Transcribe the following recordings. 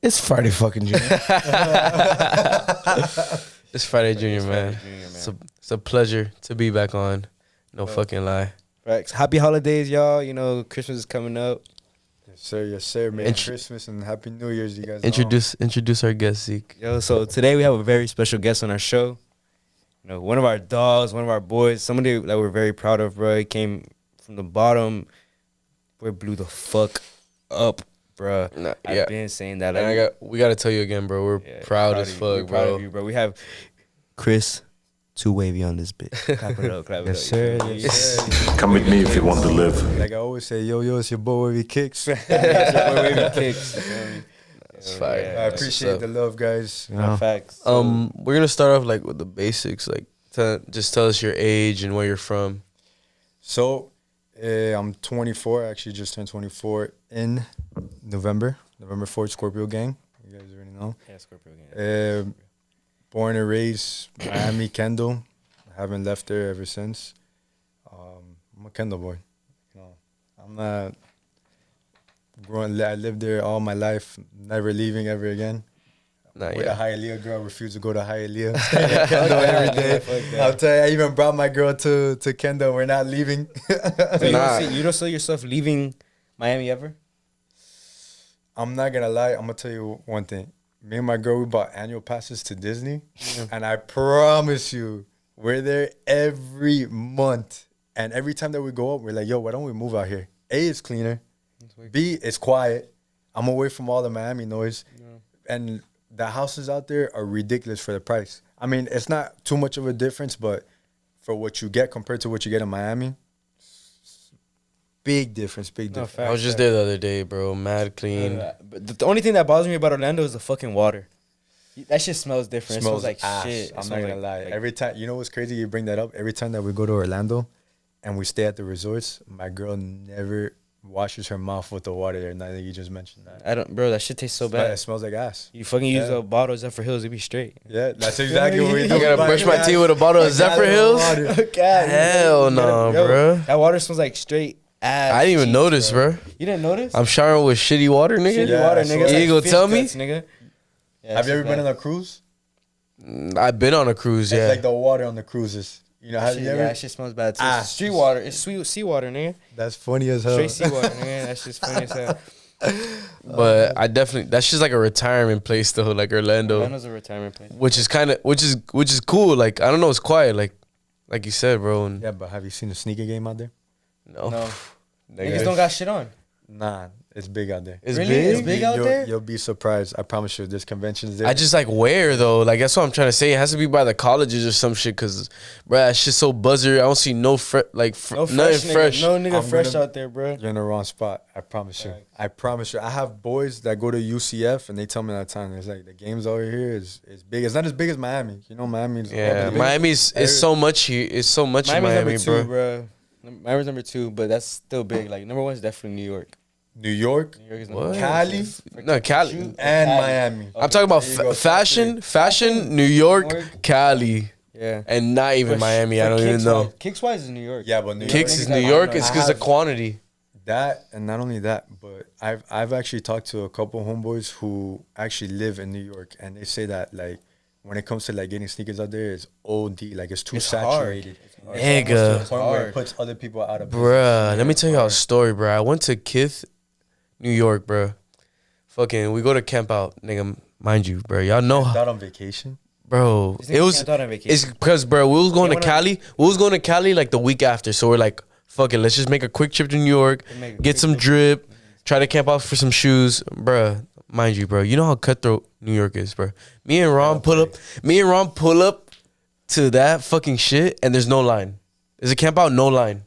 It's Friday fucking Junior. It's Friday Junior, man. Junior, man. It's a pleasure to be back on. No fucking lie. Right. Happy holidays, y'all. You know, Christmas is coming up. Yes, sir. Merry Christmas and Happy New Year's, you guys. Introduce our guest, Zeke. Yo, so today we have a very special guest on our show. You know, one of our dogs, one of our boys, somebody that we're very proud of, bro. He came from the bottom. Boy blew the fuck up, bro. Nah, I've been saying that. And we gotta tell you again, bro. We're proud as fuck, we're bro. proud of you, bro. We have Chris to Wavy on this bit. Clap it up, clap it up. Sir. Yes, sir. Come with me if you want to live. Like I always say, yo, it's your boy Wavy Kickz. It's your boy Wavy Kickz. That's fire. I appreciate the love, guys. You know? Facts. We're gonna start off like with the basics. Like, just tell us your age and where you're from. So, I'm 24. I actually just turned 24 in November 4th, Scorpio Gang. You guys already know. Yeah, Scorpio Gang. Born and raised Miami, Kendall. I haven't left there ever since. I'm a Kendall boy. You know, I'm not growing. I lived there all my life, never leaving ever again. Not With yet. a Hialeah girl, refuse to go to Hialeah. Stay at Kendall every day. I'll tell you, I even brought my girl to Kendall. We're not leaving. So you don't see yourself leaving Miami ever? I'm not gonna lie. I'm gonna tell you one thing. Me and my girl, we bought annual passes to Disney, and I promise you, we're there every month. And every time that we go up, we're like, yo, why don't we move out here? A, it's cleaner. B, it's quiet. I'm away from all the Miami noise. And the houses out there are ridiculous for the price. I mean, it's not too much of a difference, but for what you get compared to what you get in Miami, big difference, big difference. I was just there the other day, bro. Mad clean. But the only thing that bothers me about Orlando is the fucking water. That shit smells different. It smells like ass. shit. I'm not gonna lie. Every time, you know what's crazy? You bring that up. Every time that we go to Orlando and we stay at the resorts, my girl never washes her mouth with the water there. Now that you just mentioned that, bro, that shit tastes so bad. It smells like ass. You fucking use a bottle of Zephyr Hills, it be straight. Yeah, that's exactly what we do. I gotta brush my teeth with a bottle of Zephyr Hills. Hell no, bro. That water smells like straight ass. I didn't even notice, bro. You didn't notice? I'm showering with shitty water, nigga. Shitty water, nigga. You ain't gonna tell me? Nigga. Yeah, Have you ever been on a cruise? I've been on a cruise, It's yeah. like the water on the cruises. You know, have you ever? Yeah, that shit smells bad too. Ah. It's street water. It's sweet seawater, nigga. That's funny as hell. Straight seawater, nigga. That shit's funny as hell. But I definitely, that's just like a retirement place though, like Orlando. Orlando's a retirement place. Which is cool. Like, I don't know, it's quiet, like you said, bro. And Yeah, but have you seen the sneaker game out there? no. No. Nigga. Niggas don't got shit on. Nah, it's big out there. It's Really? big. It's big out there? You'll be surprised. I promise you. There's conventions there. I just like where though, like that's what I'm trying to say. It has to be by the colleges or some shit, cause, bro, that shit's so buzzer. I don't see no nothing fresh. No nigga I'm fresh gonna- out there, bro. You're in the wrong spot. I promise you. I promise you. I have boys that go to UCF and they tell me that time. It's like the games over here is big. It's not as big as Miami. You know, Miami's Yeah, Miami's is so much here. It's so much in Miami, number two, bro. Miami's number 2, but that's still big. Like number 1 is definitely New York. New York, New York is number What? 2. Cali, No, Cali. and Cali. Miami. I'm talking about There you go, fashion, New York, Cali, Yeah. and not even Miami. I don't even know. Kickz-wise is New York. Yeah, but New Kickz York is New York. It's because of quantity. That, and not only that, but I've actually talked to a couple homeboys who actually live in New York, and they say that like when it comes to like getting sneakers out there, it's OD. Like it's too saturated. Nigga. It's hard. Where it puts other people out of business. Bruh, let me tell y'all a story, bruh. I went to Kickz, New York, bruh. Fucking, we go to camp out, nigga. Mind you, bruh. Y'all know, Not on vacation. bro. These It niggas was. camped out on vacation. It's because, bruh, we was going They to wanna- Cali. We was going to Cali like the week after, so we're like, fuck it, let's just make a quick trip to New York, Make a get quick some trip. drip, try to camp out for some shoes, bruh. Mind you, bro. You know how cutthroat New York is, bruh. Me and Ron pull up to that fucking shit, and there's no line. There's a camp out, no line.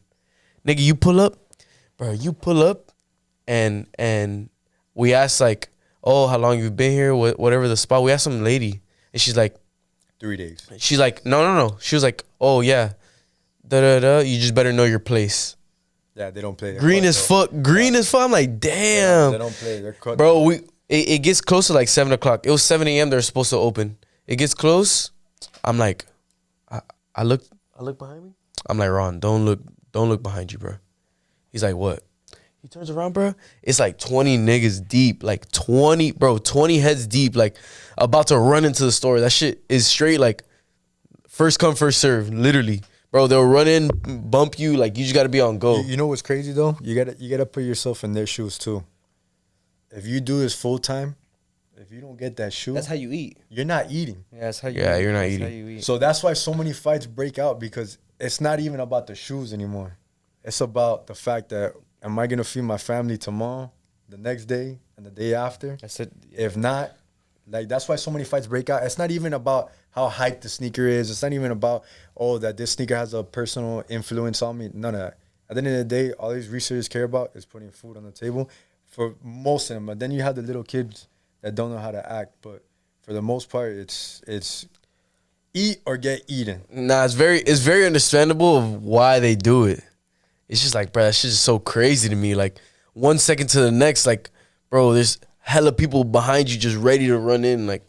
Nigga, you pull up, and we ask like, oh, how long you been here? Whatever the spot. We asked some lady, and she's like, 3 days. she's like, no. She was like, oh yeah, You just better know your place. Yeah, they don't play. They're Green as cutthroat. fuck. Green as fuck. I'm like, damn. They don't play. They're cut. Bro, it gets close to like 7 o'clock. It was 7 a.m. They're supposed to open. It gets close. I'm like, I look behind me. I'm like, Ron, don't look behind you, bro. He's like, what? He turns around, bro. It's like 20 niggas deep, like 20 heads deep, like about to run into the store. That shit is straight like first come, first serve, literally. Bro, they'll run in, bump you, like you just gotta be on go. You know what's crazy though? You gotta put yourself in their shoes too. If you do this full time, if you don't get that shoe, That's how you eat. you're not eating. Yeah, that's how you. Yeah, eat. you're not That's eating. How you eat. So that's why so many fights break out, because it's not even about the shoes anymore. It's about the fact that, am I gonna feed my family tomorrow, the next day, and the day after? That's it. If not, like, that's why so many fights break out. It's not even about how hyped the sneaker is. It's not even about, oh, that this sneaker has a personal influence on me. None of that. At the end of the day, all these researchers care about is putting food on the table for most of them. But then you have the little kids that don't know how to act. But for the most part, it's eat or get eaten. Nah, it's very understandable of why they do it. It's just like, bro, that shit's just so crazy to me. Like 1 second to the next, like, bro, there's hella people behind you just ready to run in. Like,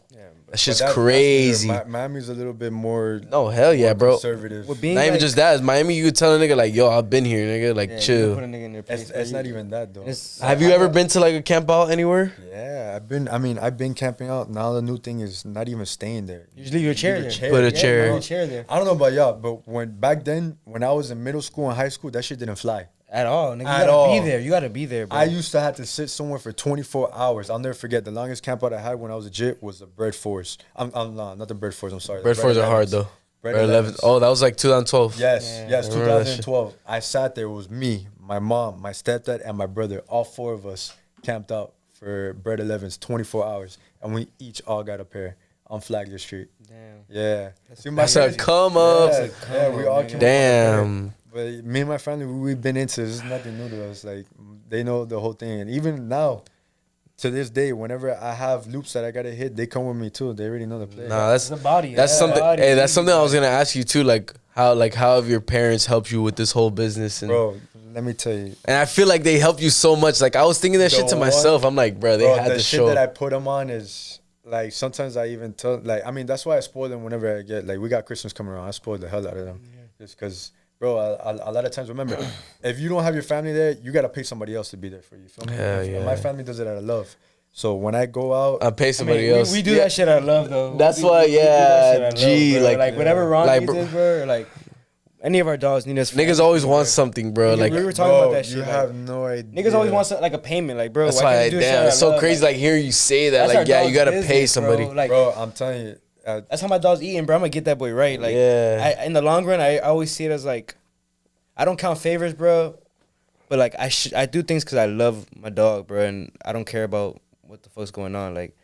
that shit's crazy. Miami's a little bit more. No, hell yeah, more bro. Conservative. With being Not even like- just that. It's Miami, you could tell a nigga like, yo, I've been here, nigga. Like, Yeah, you chill. put a nigga in their place, It's bro. not even that though. Have you ever been to like a camp out anywhere? Yeah, I've been camping out. Now the new thing is not even staying there. You just leave your chair there. Put a Yeah, chair. leave your chair there. I don't know about y'all, but back then, when I was in middle school and high school, that shit didn't fly. At all, nigga. You At gotta all. be there. You gotta be there, bro. I used to have to sit somewhere for 24 hours. I'll never forget. The longest camp out I had when I was a jit was the Bread Forest. I'm no, not the Bread Forest. I'm sorry. Bread fours are hard though. Bread Bread 11. 11s. Oh, that was like 2012. Yes, Yeah. yes, I remember that shit. 2012. I sat there. It was me, my mom, my stepdad, and my brother. All four of us camped out for Bread 11s, 24 hours, and we each all got a pair on Flagler Street. Damn. Yeah, That's a come up. Yeah, we all came up. Damn. But me and my family, we've been into this. This is nothing new to us. Like, they know the whole thing. And even now, to this day, whenever I have loops that I got to hit, they come with me too. They already know the play. Nah, It's the body. that's yeah. something. Body, Hey, that's easy, something I was body. gonna ask you too. Like how have your parents helped you with this whole business? And Bro, let me tell you. I feel like they helped you so much. Like I was thinking that The shit to one- myself. I'm like, bro, they Bro, had the to shit show. that I put them on is, like, sometimes I even tell, like, I mean, that's why I spoil them whenever I get, like, we got Christmas coming around. I spoil the hell out of them. Just because, bro, a lot of times, remember, if you don't have your family there, you got to pay somebody else to be there for you. Feel me? Hell And yeah. my family does it out of love. So when I go out, I pay I mean, somebody else. we do that shit out of love, though. That's We- why, we do that yeah, shit out of G, bro. like- like whatever Ron like, needs bro- us, bro. Or like any of our dogs need us. for Niggas anything, always bro. want something, bro. We Like were talking bro, about that shit. you like, have no idea. niggas always want like a payment, like, bro. that's why why. can't you do shit Damn, out it's of so love? crazy. Like hearing you say that. That's Like our yeah, you dog's gotta business, pay bro. somebody. Like, Bro, I'm telling you. that's how my dog's eating, bro. I'm gonna get that boy right. Like, Yeah. in the long run, I always see it as like, I don't count favors, bro. But like, I do things because I love my dog, bro, and I don't care about what the fuck's going on. Like,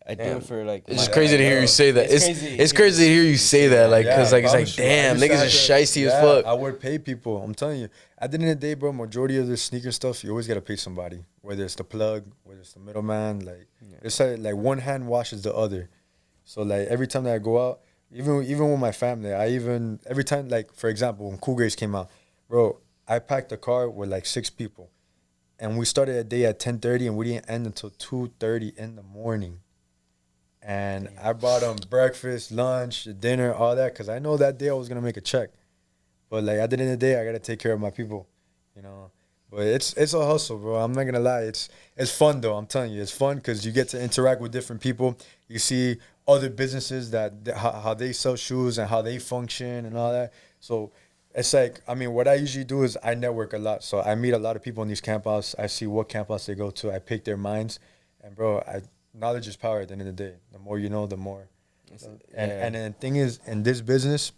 I do Damn. it for like. It's just my- crazy to hear you say that. It's It's crazy. it's crazy to hear you say that. Like, Yeah, cause like it's I like, promise you. I damn, used to niggas have is to- shicey as yeah, fuck. I would pay people. I'm telling you. At the end of the day, bro, majority of the sneaker stuff, you always gotta pay somebody. Whether it's the plug, whether it's the middleman, like it's like one hand washes the other. So like every time that I go out, even with my family, every time, like, for example, when Cool Grades came out, bro, I packed a car with like 6 people, and we started a day at 10:30, and we didn't end until 2:30 in the morning. And I bought them breakfast, lunch, dinner, all that, because I know that day I was gonna make a check. But like at the end of the day, I gotta take care of my people, you know. But it's a hustle, bro. I'm not gonna lie. It's fun though. I'm telling you, it's fun because you get to interact with different people. You see other businesses how they sell shoes and how they function and all that. So it's like, I mean, what I usually do is I network a lot. So I meet a lot of people in these campouts. I see what campouts they go to. I pick their minds, and bro, knowledge is power at the end of the day. The more you know, the more. And the thing is, in this business,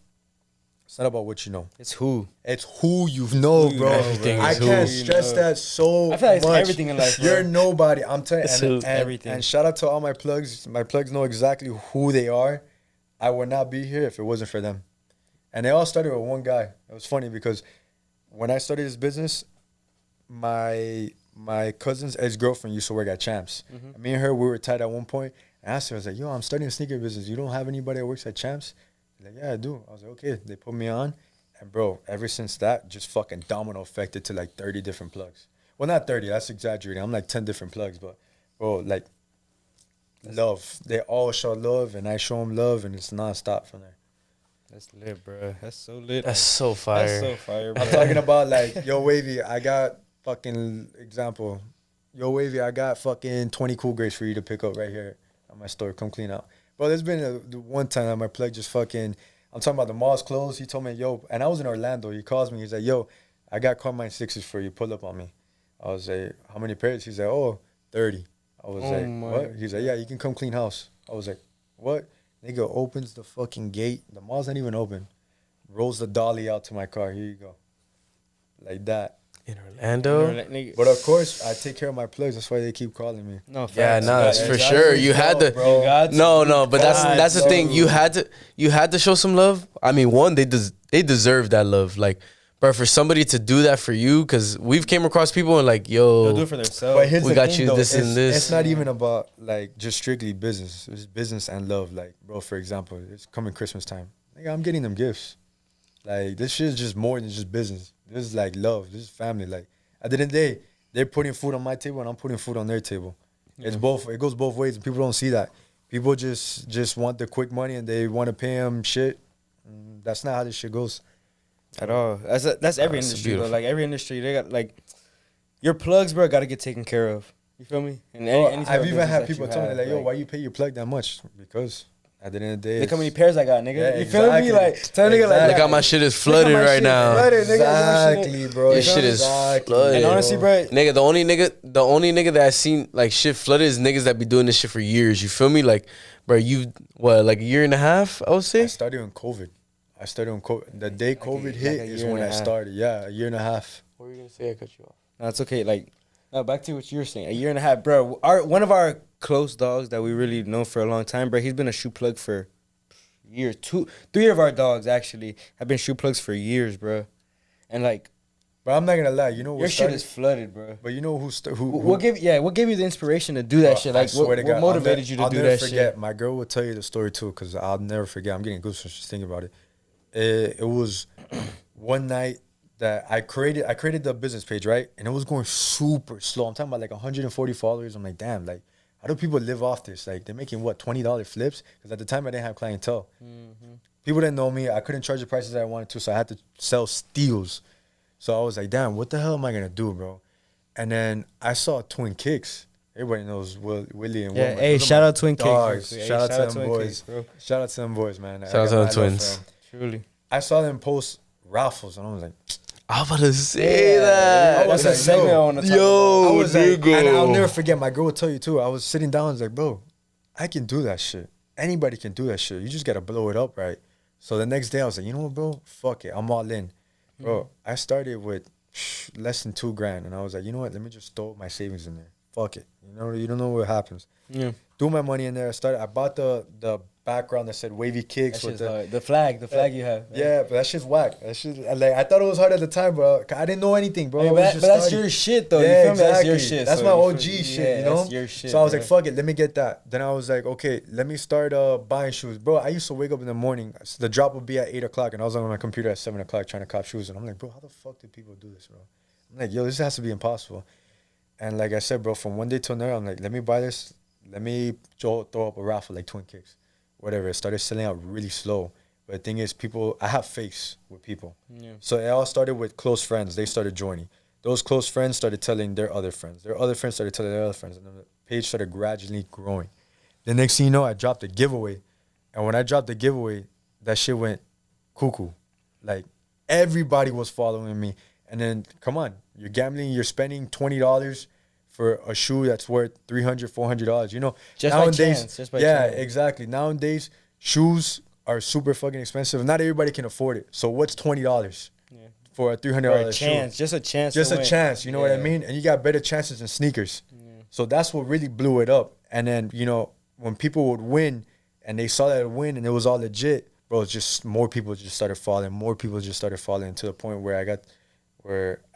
it's not about what you know. It's who. It's who you know, bro. Everything I is can't who. stress that so I feel like it's much. everything in life, bro. You're nobody. I'm telling It's you. who. And Everything. And shout out to all my plugs. My plugs know exactly who they are. I would not be here if it wasn't for them. And they all started with one guy. It was funny because when I started this business, my cousin's ex-girlfriend used to work at Champs. And me and her, we were tight at one point. And I asked her, I was like, yo, I'm starting a sneaker business. You don't have anybody that works at Champs? She's like, yeah, I do. I was like, okay. They put me on. And bro, ever since that, just fucking domino affected to like 30 different plugs. Well, not 30, that's exaggerating. I'm like 10 different plugs, but bro, like love. They all show love, and I show them love, and it's nonstop from there. That's lit, bro. That's so lit. That's so fire. That's so fire, bro. I'm talking about like, yo, Wavy, I got fucking example. Yo, Wavy, I got fucking 20 cool grapes for you to pick up right here at my store. Come clean out. Bro, there's been the one time that my plug just fucking, I'm talking about the mall's closed. He told me, yo, and I was in Orlando. He calls me. He's like, yo, I got Carmine 6s for you. Pull up on me. I was like, how many pairs? He's like, oh, 30. I was like, what? He's like, yeah, you can come clean house. I was like, what? Nigga opens the fucking gate. The mall's not even open. Rolls the dolly out to my car. Here you go. Like that. In Orlando? But of course, I take care of my plugs. That's why they keep calling me. No, Yeah, facts. no, that's for sure. You had to, bro. no, but that's the thing. You had to show some love. I mean, one, they deserve that love. Like, but for somebody to do that for you, because we've came across people and like, yo, They'll do it for themselves. But here's we the got thing, you though, this and this. It's not even about like just strictly business. It's business and love. Like, bro, for example, it's coming Christmas time. Like, I'm getting them gifts. Like, this shit is just more than just business. This is like love. This is family. Like, at the end of the day, they're putting food on my table and I'm putting food on their table. Yeah. It's both. It goes both ways, and people don't see that. People just want the quick money and they want to pay them shit. That's not how this shit goes. At all. That's every That's industry, beautiful. though. Like, every industry, they got, like, your plugs, bro, got to get taken care of. You feel me? And any type I've of even business had that people you tell me, have, like, yo, why you pay your plug that much? Because at the end of the day, Look how many pairs I got, nigga. Yeah, you feel me? exactly. Like, tell a nigga, like, look how my shit is flooded my right shit now. flooded, nigga. Exactly, bro. Your shit is flooded. And honestly, bro, Nigga, the only nigga that I seen like shit flooded is niggas that be doing this shit for years. You feel me? Like, bro, you like a year and a half, I would I say. started on COVID. The day COVID a hit is year when and I a half. started. Yeah, a year and a half. What were you gonna say? I cut you off. no, it's okay. Like, no, back to what you were saying. A year and a half, bro. One of our close dogs that we really know for a long time, bro, he's been a shoe plug for years. 3 of our dogs, actually, have been shoe plugs for years, bro. And, like, But I'm not gonna lie. You know what your shit started? is flooded, bro. But you know who What gave you the inspiration to do that shit? Like, I swear what to God, motivated you to I'll do never that forget. shit? My girl will tell you the story too, because I'll never forget. I'm getting goosebumps just thinking about it. It was one night that I created the business page, right? And it was going super slow. I'm talking about like 140 followers. I'm like, damn, like, how do people live off this? Like, they're making what, $20 flips? Because at the time I didn't have clientele. People didn't know me. I couldn't charge the prices that I wanted to, so I had to sell steals. So I was like, damn, what the hell am I gonna do, bro? And then I saw Twin Kickz. Everybody knows Willie and Yeah, Wilma. hey, Those are shout my out Twin Kickz. dogs. Hey, Shout out to them Twin boys. Kickz, bro. Shout out to them boys, man. Shout out to them twins. Truly. I saw them post Raffles, and I was like, I was about to say that. I was That's a like, segment I yo, want to talk yo. I was like, nigga. and I'll never forget. My girl will tell you too. I was sitting down. I was like, bro, I can do that shit. Anybody can do that shit. You just gotta blow it up, right? So the next day, I was like, you know what, bro? Fuck it. I'm all in, bro. I started with less than $2,000, and I was like, you know what? Let me just throw my savings in there. Fuck it. You don't know what happens. Yeah. Threw my money in there. I bought the background that said Wavy Kickz with The flag you have. yeah, but that shit's whack. That shit, like, I thought it was hard at the time, bro. I didn't know anything, bro. Hey, It was but just that's starting. your shit, though. Yeah, You feel me? That's exactly. your shit. That's so my you OG feel- shit, yeah, you know? That's your shit. So I was bro. like, fuck it, let me get that. Then I was like, okay, let me start buying shoes. Bro, I used to wake up in the morning. So the drop would be at 8 o'clock, and I was on my computer at 7 o'clock trying to cop shoes. And I'm like, bro, how the fuck do people do this, bro? I'm like, yo, this has to be impossible. And like I said, bro, from one day to another, I'm like, let me buy this. Let me throw up a raffle like Twin Kickz. Whatever. It started selling out really slow. But the thing is, I have face with people. Yeah. So it all started with close friends. They started joining. Those close friends started telling their other friends. Their other friends started telling their other friends. And then the page started gradually growing. The next thing you know, I dropped a giveaway. And when I dropped the giveaway, that shit went cuckoo. Like, everybody was following me. And then, come on, you're gambling, you're spending $20 for a shoe that's worth $300, $400. You know, Just by chance, just by yeah, chance. exactly. Nowadays, shoes are super fucking expensive. Not everybody can afford it. So what's $20 for a $300 For a shoe? chance, just a chance. Just to a win. chance. You know what I Yeah. mean? And you got better chances than sneakers. So that's what really blew it up. And then, you know, when people would win and they saw that it win and it was all legit, bro, it's just more people just started falling. More people just started falling to the point where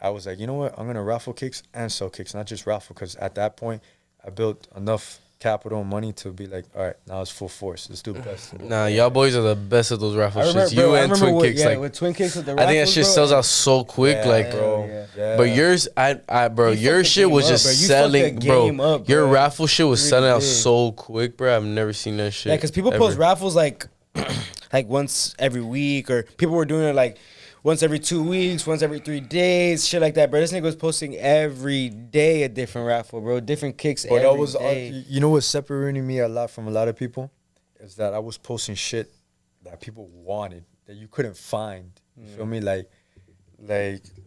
I was like, you know what? I'm going to raffle Kickz and sell Kickz, not just raffle. Because at that point, I built enough capital and money to be like, all right, now it's full force. Let's do the best. Nah, y'all boys are the best of those raffle I remember, shits. bro, You I and remember Twin what- Kickz, yeah, like, with Twin Kickz with the I think that raffles, shit bro, sells out so quick, Yeah, like, bro. yeah. Yeah. But yours, bro, You your fucked the shit game was up, just bro. You fucked selling, the bro. game up, Your bro. raffle shit was You selling really out did. so quick, bro. I've never seen that shit. Yeah, because people ever. post raffles like once every week, or people were doing it like once every 2 weeks, once every 3 days, shit like that, bro. This nigga was posting every day a different raffle, bro. Different kicks But every that was, day. you know what's separating me a lot from a lot of people? Is that I was posting shit that people wanted, that you couldn't find. You feel me? Like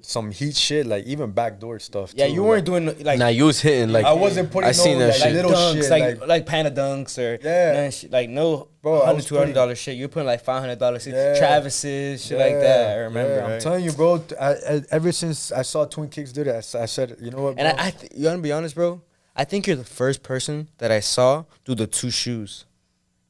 some heat shit, like even backdoor stuff. Yeah, too. you weren't doing like Nah, you was hitting like I wasn't putting I seen no that like shit. little dunks, shit, like panda dunks or Yeah. shit, like no Bro, I $100, was putting- $200 shit. You're putting like $500, Yeah. Travis's shit like that. I remember. Yeah, I'm right? telling you, bro. Ever since I saw Twin Kickz do that, I said, you know what, bro? And you want to be honest, bro? I think you're the first person that I saw do the 2 shoes.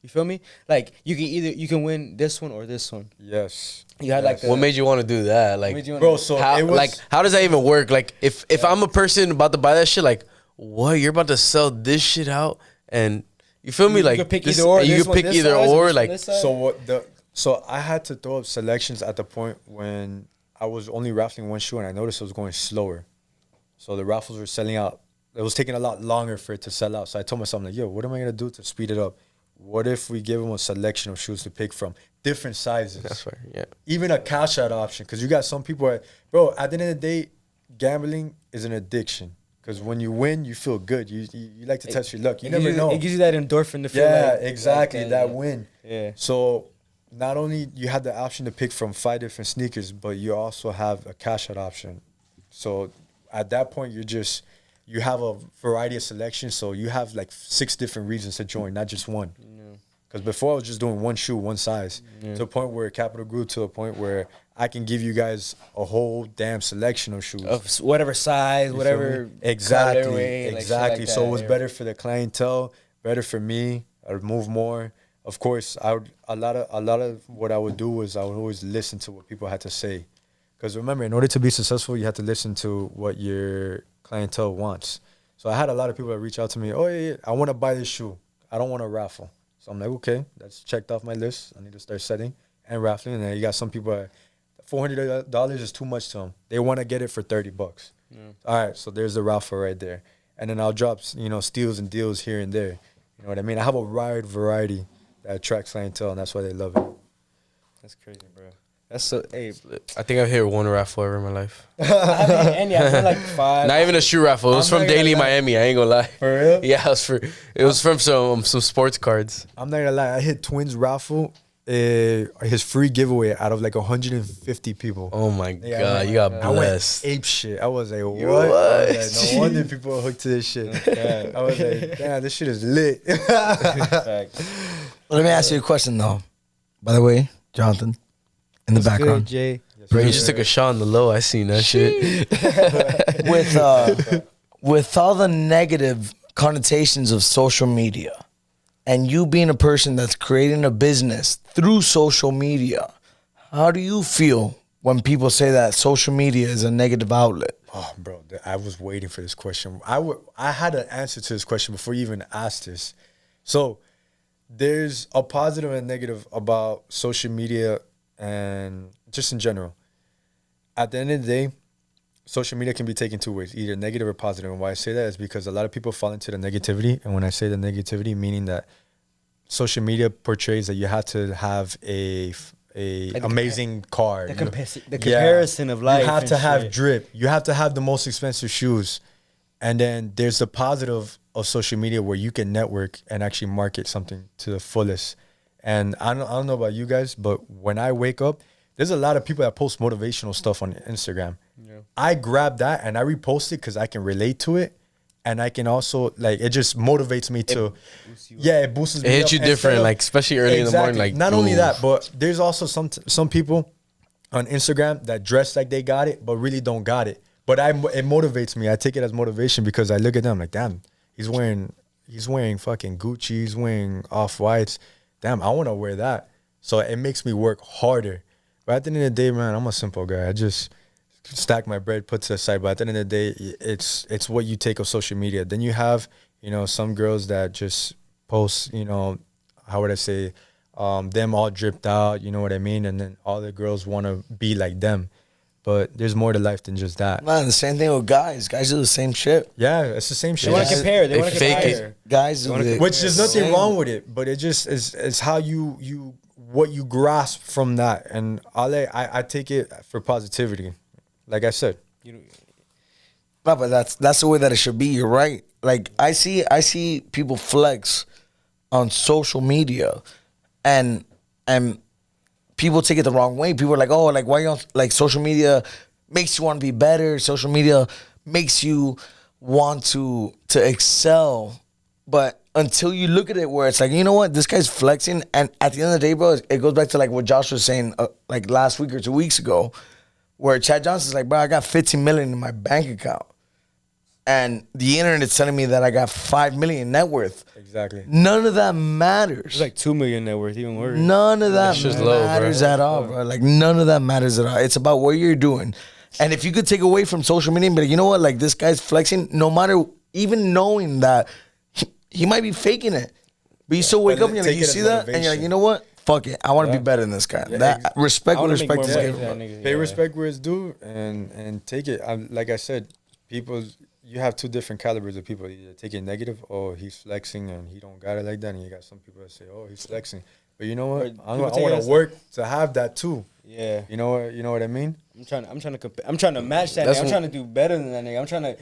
You feel me? Like you can win this one or this one. Yes. You had like What made you want to do that? Like, Bro, so how, it was like, how does that even work? Like, if I'm a person about to buy that shit, like, what, you're about to sell this shit out, and you feel me? You Like, could pick this, either or. and you This could one pick this either size, or. this one Like, this size. so I had to throw up selections at the point when I was only raffling one shoe, and I noticed it was going slower. So the raffles were selling out. It was taking a lot longer for it to sell out. So I told myself, like, yo, what am I gonna do to speed it up? What if we give them a selection of shoes to pick from, different sizes? that's fair. Yeah. Even a cash out option, because you got some people bro, at the end of the day, gambling is an addiction, because when you win you feel good, you like to test your luck, you never know. It gives you that endorphin to feel Yeah, like exactly, like that yeah. win. Yeah. So not only you had the option to pick from 5 different sneakers, but you also have a cash out option. So at that point you have a variety of selections, so you have like 6 different reasons to join, not just one. Because before I was just doing one shoe, one size, to a point where capital grew to a point where I can give you guys a whole damn selection of shoes. Of whatever size, You whatever feel me? Exactly, colorway, like, shit exactly. like So that, it was yeah. better for the clientele, better for me. I would move more. Of course, a lot of what I would do was I would always listen to what people had to say. Because remember, in order to be successful, you have to listen to what your clientele wants. So I had a lot of people that reach out to me. Oh yeah, I want to buy this shoe. I don't want to raffle. So I'm like, okay, that's checked off my list. I need to start setting and raffling. And then you got some people that $400 is too much to them. They want to get it for $30. All right, so there's the raffle right there. And then I'll drop, steals and deals here and there. You know what I mean? I have a wide variety that attracts clientele, and that's why they love it. That's crazy, bro. That's so. Hey, I think I've hit one raffle ever in my life. I haven't hit any. I've done like 5. Not even a shoe raffle. It was I'm from not gonna Daily lie. Miami. I ain't gonna lie. For real? Yeah, it was from some sports cards. I'm not gonna lie. I hit Twins raffle, his free giveaway out of like 150 people. Oh my Yeah, god, you got I went blessed. ape shit. I was like, what? what? I was like, no wonder people are hooked to this shit. I was like, damn, this shit is lit. Let me ask you a question though. By the way, Jonathan, in the background, Jay. Bro, you just took a shot on the low. I seen that shit. with all the negative connotations of social media, and you being a person that's creating a business through social media, how do you feel when people say that social media is a negative outlet? Oh, bro, I was waiting for this question. I had an answer to this question before you even asked this. So there's a positive and negative about social media and just in general. At the end of the day, social media can be taken 2 ways, either negative or positive. And why I say that is because a lot of people fall into the negativity. And when I say the negativity, meaning that social media portrays that you have to have a Like amazing car. The comparison of life. You have and to have shit. drip. You have to have the most expensive shoes. And then there's the positive of social media where you can network and actually market something to the fullest. And I don't know about you guys, but when I wake up, there's a lot of people that post motivational stuff on Instagram. Yeah. I grab that and I repost it because I can relate to it. And I can also, like, it just motivates me to, it boosts me It hits up you instead different, of- like, especially early in the morning. Like, not only oof. that, but there's also some people on Instagram that dress like they got it, but really don't got it. But it motivates me. I take it as motivation because I look at them like, damn, he's wearing fucking Gucci, he's wearing Off-Whites. Damn, I want to wear that. So it makes me work harder. But at the end of the day, man, I'm a simple guy. I just stack my bread, put to the side. But at the end of the day, it's what you take of social media. Then you have, some girls that just post, how would I say, them all dripped out, you know what I mean? And then all the girls want to be like them. But there's more to life than just that. Man, the same thing with guys. Guys do the same shit. Yeah, it's the same shit. They want to compare. They They want to fake compare. it. Guys do the Which there's nothing same. wrong with it, but it just is how you what you grasp from that, and I take it for positivity. Like I said, You know, No, but that's the way that it should be. You're right. Like I see people flex on social media, and people take it the wrong way. People are like, oh, like why you on, like social media makes you want to be better. Social media makes you want to excel, but until you look at it where it's like, you know what, this guy's flexing, and at the end of the day, bro, it goes back to like what Josh was saying like last week or 2 weeks ago, where Chad Johnson's like, bro, I got 15 million in my bank account, and the internet's telling me that I got 5 million net worth. exactly. None of that matters. it's like 2 million net worth, even worse. None of that shit's low, bro. matters at all, bro. Like none of that matters at all. It's about what you're doing. And if you could take away from social media and be like, you know what, like this guy's flexing, no matter even knowing that he might be faking it, but you still wake But up and you're take like, it you as see that, and you're like, motivation. you know what, fuck it, I want to be better than this guy. That respect I what wanna make respect more is money given. than bro. that nigga. Pay Yeah. respect where it's due, and take it. Like I said, people, you have two different calibers of people. You either take it negative, oh, he's flexing and he don't got it like that, and you got some people that say, oh, he's flexing. But you know what? Or I people take it want as- to work to have that too. Yeah. You know what I mean? I'm trying to match that That's nigga. I'm what- trying to do better than that nigga. I'm trying to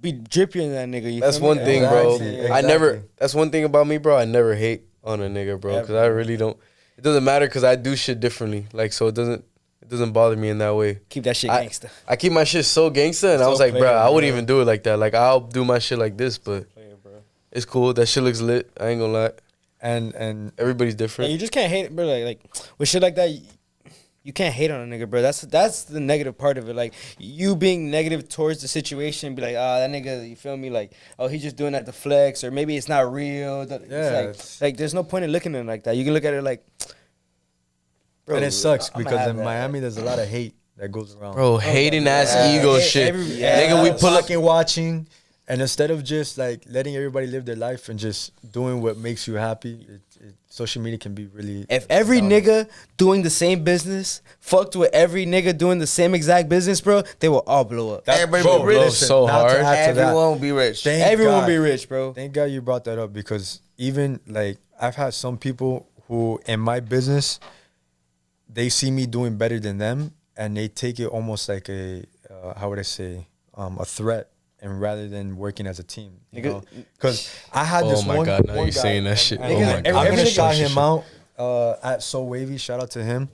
be drippier than that nigga. You That's feel one me? thing, bro. Exactly, I never. exactly. That's one thing about me, bro. I never hate on a nigga, bro, because I really don't. It doesn't matter because I do shit differently. Like, so it doesn't bother me in that way. Keep that shit I- gangsta. I keep my shit so gangsta, and I So was like, player, bro, I wouldn't bro. even do it like that. Like, I'll do my shit like this, but it's cool. That shit looks lit. I ain't gonna lie. And Everybody's Yeah, different. you just can't hate it, bro. Like with shit like that, you can't hate on a nigga, bro. That's the negative part of it. Like you being negative towards the situation, be like, that nigga, you feel me? Like, oh, he's just doing that to flex, or maybe it's not real. Yeah, It's like there's no point in looking at it like that. You can look at it like, bro, and it sucks I'ma because have in that. Miami there's a lot of hate that goes around. Bro, hating ass yeah. ego Yeah, shit. yeah. Nigga, we pull up. Pocket watching, and instead of just like letting everybody live their life and just doing what makes you happy, social media can be really. If every nigga doing the same business fucked with every nigga doing the same exact business, bro, they will all blow up. Everybody bro, be rich. listen, so not to hard. add to that, Everyone will be rich. Thank Everyone God. will be rich, bro. Thank God you brought that up, because even like I've had some people who in my business, they see me doing better than them, and they take it almost like a how would I say a threat, and rather than working as a team, you Nigga- know, because I had Oh this my one. God, now one you're guy, saying that shit. and Oh my I'm God. gonna Every shout nigga- him out at So Wavy. Shout out to him.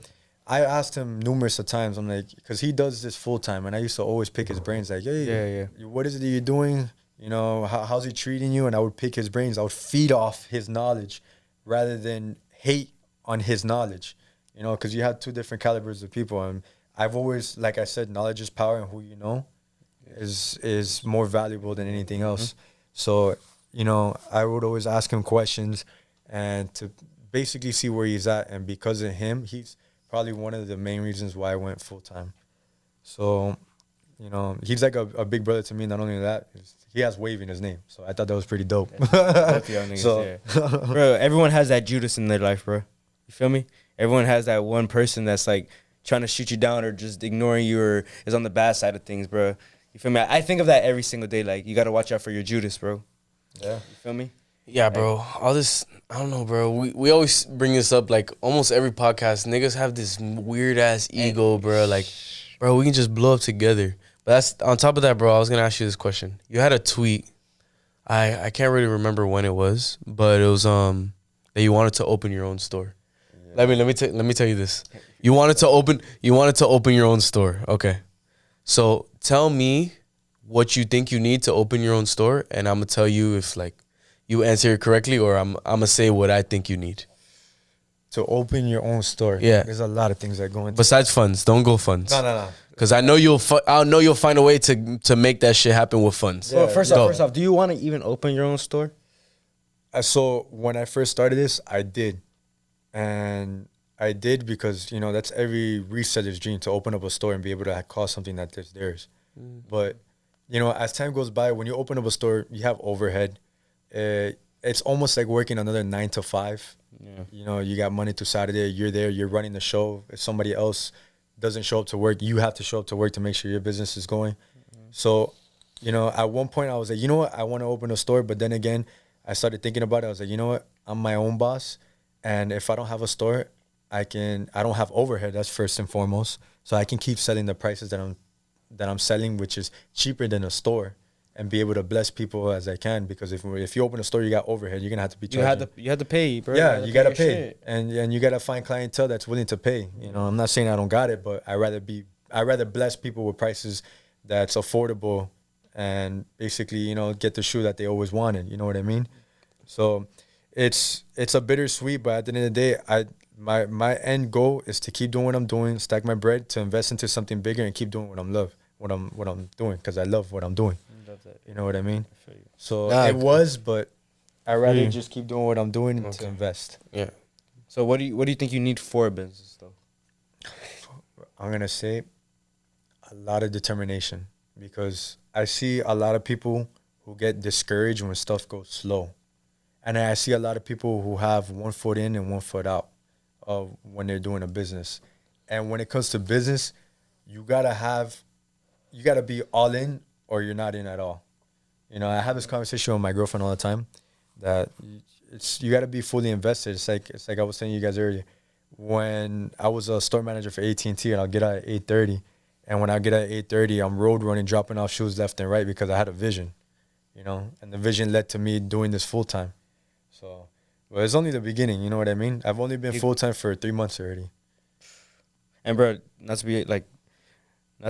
I asked him numerous of times. I'm like, because he does this full time, and I used to always pick his brains. Like, hey, what is it that you're doing? You know, how's he treating you? And I would pick his brains. I would feed off his knowledge rather than hate on his knowledge. You know, because you have two different calibers of people, and I've always, like I said, knowledge is power, and who you know is more valuable than anything else. So, you know, I would always ask him questions and to basically see where he's at. And because of him, he's probably one of the main reasons why I went full time. So, you know, he's like a big brother to me. Not only that, he has Wavy in his name. So I thought that was pretty dope. Both of y'all niggas, So- yeah. Bro, everyone has that Judas in their life, bro. You feel me? Everyone has that one person that's like trying to shoot you down or just ignoring you or is on the bad side of things, bro. You feel me? I think of that every single day. Like, you got to watch out for your Judas, bro. Yeah. You feel me? Yeah, bro. All this, I don't know, bro. We always bring this up, like, almost every podcast. Niggas have this weird-ass ego, bro. Like, bro, we can just blow up together. But that's, on top of that, bro, I was going to ask you this question. You had a tweet. I can't really remember when it was, but it was that you wanted to open your own store. Yeah. Let me tell you this. You wanted to open your own store. Okay. So tell me what you think you need to open your own store, and I'm gonna tell you if like you answer it correctly, or I'm gonna say what I think you need. To open your own store. Yeah. There's a lot of things that go into Besides funds, don't go funds. No. Because I know you'll find a way to make that shit happen with funds. Yeah. Well, first Go. off, do you want to even open your own store? So when I first started this, I did. And I did because, you know, that's every reseller's dream, to open up a store and be able to call something that is theirs. But, you know, as time goes by, when you open up a store, you have overhead. It's almost like working another 9 to 5. Yeah. You know, you got Monday to Saturday, you're there, you're running the show. If somebody else doesn't show up to work, you have to show up to work to make sure your business is going. So, you know, at one point I was like, you know what, I want to open a store. But then again, I started thinking about it. I was like, you know what, I'm my own boss. And if I don't have a store, I don't have overhead. That's first and foremost. So I can keep selling the prices that I'm selling, which is cheaper than a store, and be able to bless people as I can. Because if you open a store, you got overhead. You're gonna have to be charging. You had to pay, bro. Yeah, you gotta your pay, shit. and you gotta find clientele that's willing to pay. You know, I'm not saying I don't got it, but I rather bless people with prices that's affordable, and basically, you know, get the shoe that they always wanted. You know what I mean? So it's a bittersweet, but at the end of the day, my end goal is to keep doing what I'm doing, stack my bread, to invest into something bigger, and keep doing what I'm doing, because I love what I'm doing. You know what I mean? So but I rather just keep doing what I'm doing to invest. Yeah. So what do you think you need for a business though? I'm gonna say a lot of determination, because I see a lot of people who get discouraged when stuff goes slow, and I see a lot of people who have one foot in and one foot out of when they're doing a business. And when it comes to business, you gotta be all in, or you're not in at all. You know, I have this conversation with my girlfriend all the time, that you got to be fully invested. It's like I was saying to you guys earlier. When I was a store manager for AT&T, and I'll get out at 8:30, and when I get out at 8:30, I'm road running, dropping off shoes left and right, because I had a vision, you know, and the vision led to me doing this full time. So, well, it's only the beginning, you know what I mean? I've only been full time for 3 months already. And bro, not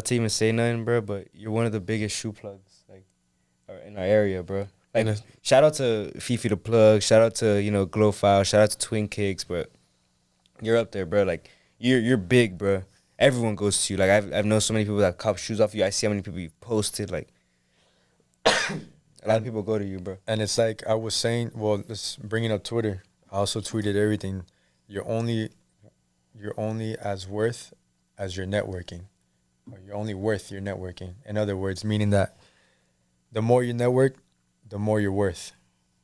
to even say nothing, bro, but you're one of the biggest shoe plugs like in our area, bro. Like, shout out to Fifi the Plug, shout out to, you know, Glowfile, shout out to Twin Kickz, but you're up there, bro. Like, you're big, bro. Everyone goes to you. Like, I've known so many people that cop shoes off you. I see how many people you've posted. Like, a lot of people go to you, bro. And it's like I was saying, well, let's bringing up Twitter. I also tweeted everything. You're only as worth as your networking. Or you're only worth your networking. In other words, meaning that the more you network, the more you're worth.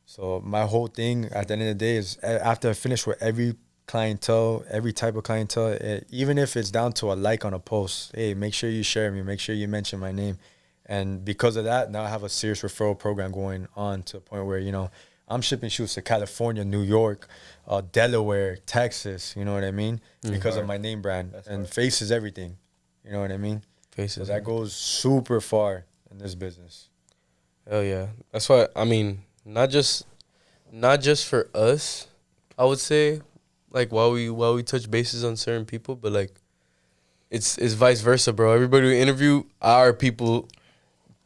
So my whole thing at the end of the day is, after I finish with every clientele, every type of clientele, even if it's down to a like on a post, hey, make sure you share me, make sure you mention my name. And because of that, now I have a serious referral program going on, to the point where, you know, I'm shipping shoes to California, New York, Delaware, Texas, you know what I mean? Because of my name brand. And face is everything. You know what I mean? Faces. So that goes super far in this business. Hell yeah. That's why, I mean, not just for us, I would say, like, while we touch bases on certain people, but like it's vice versa, bro. Everybody we interview, our people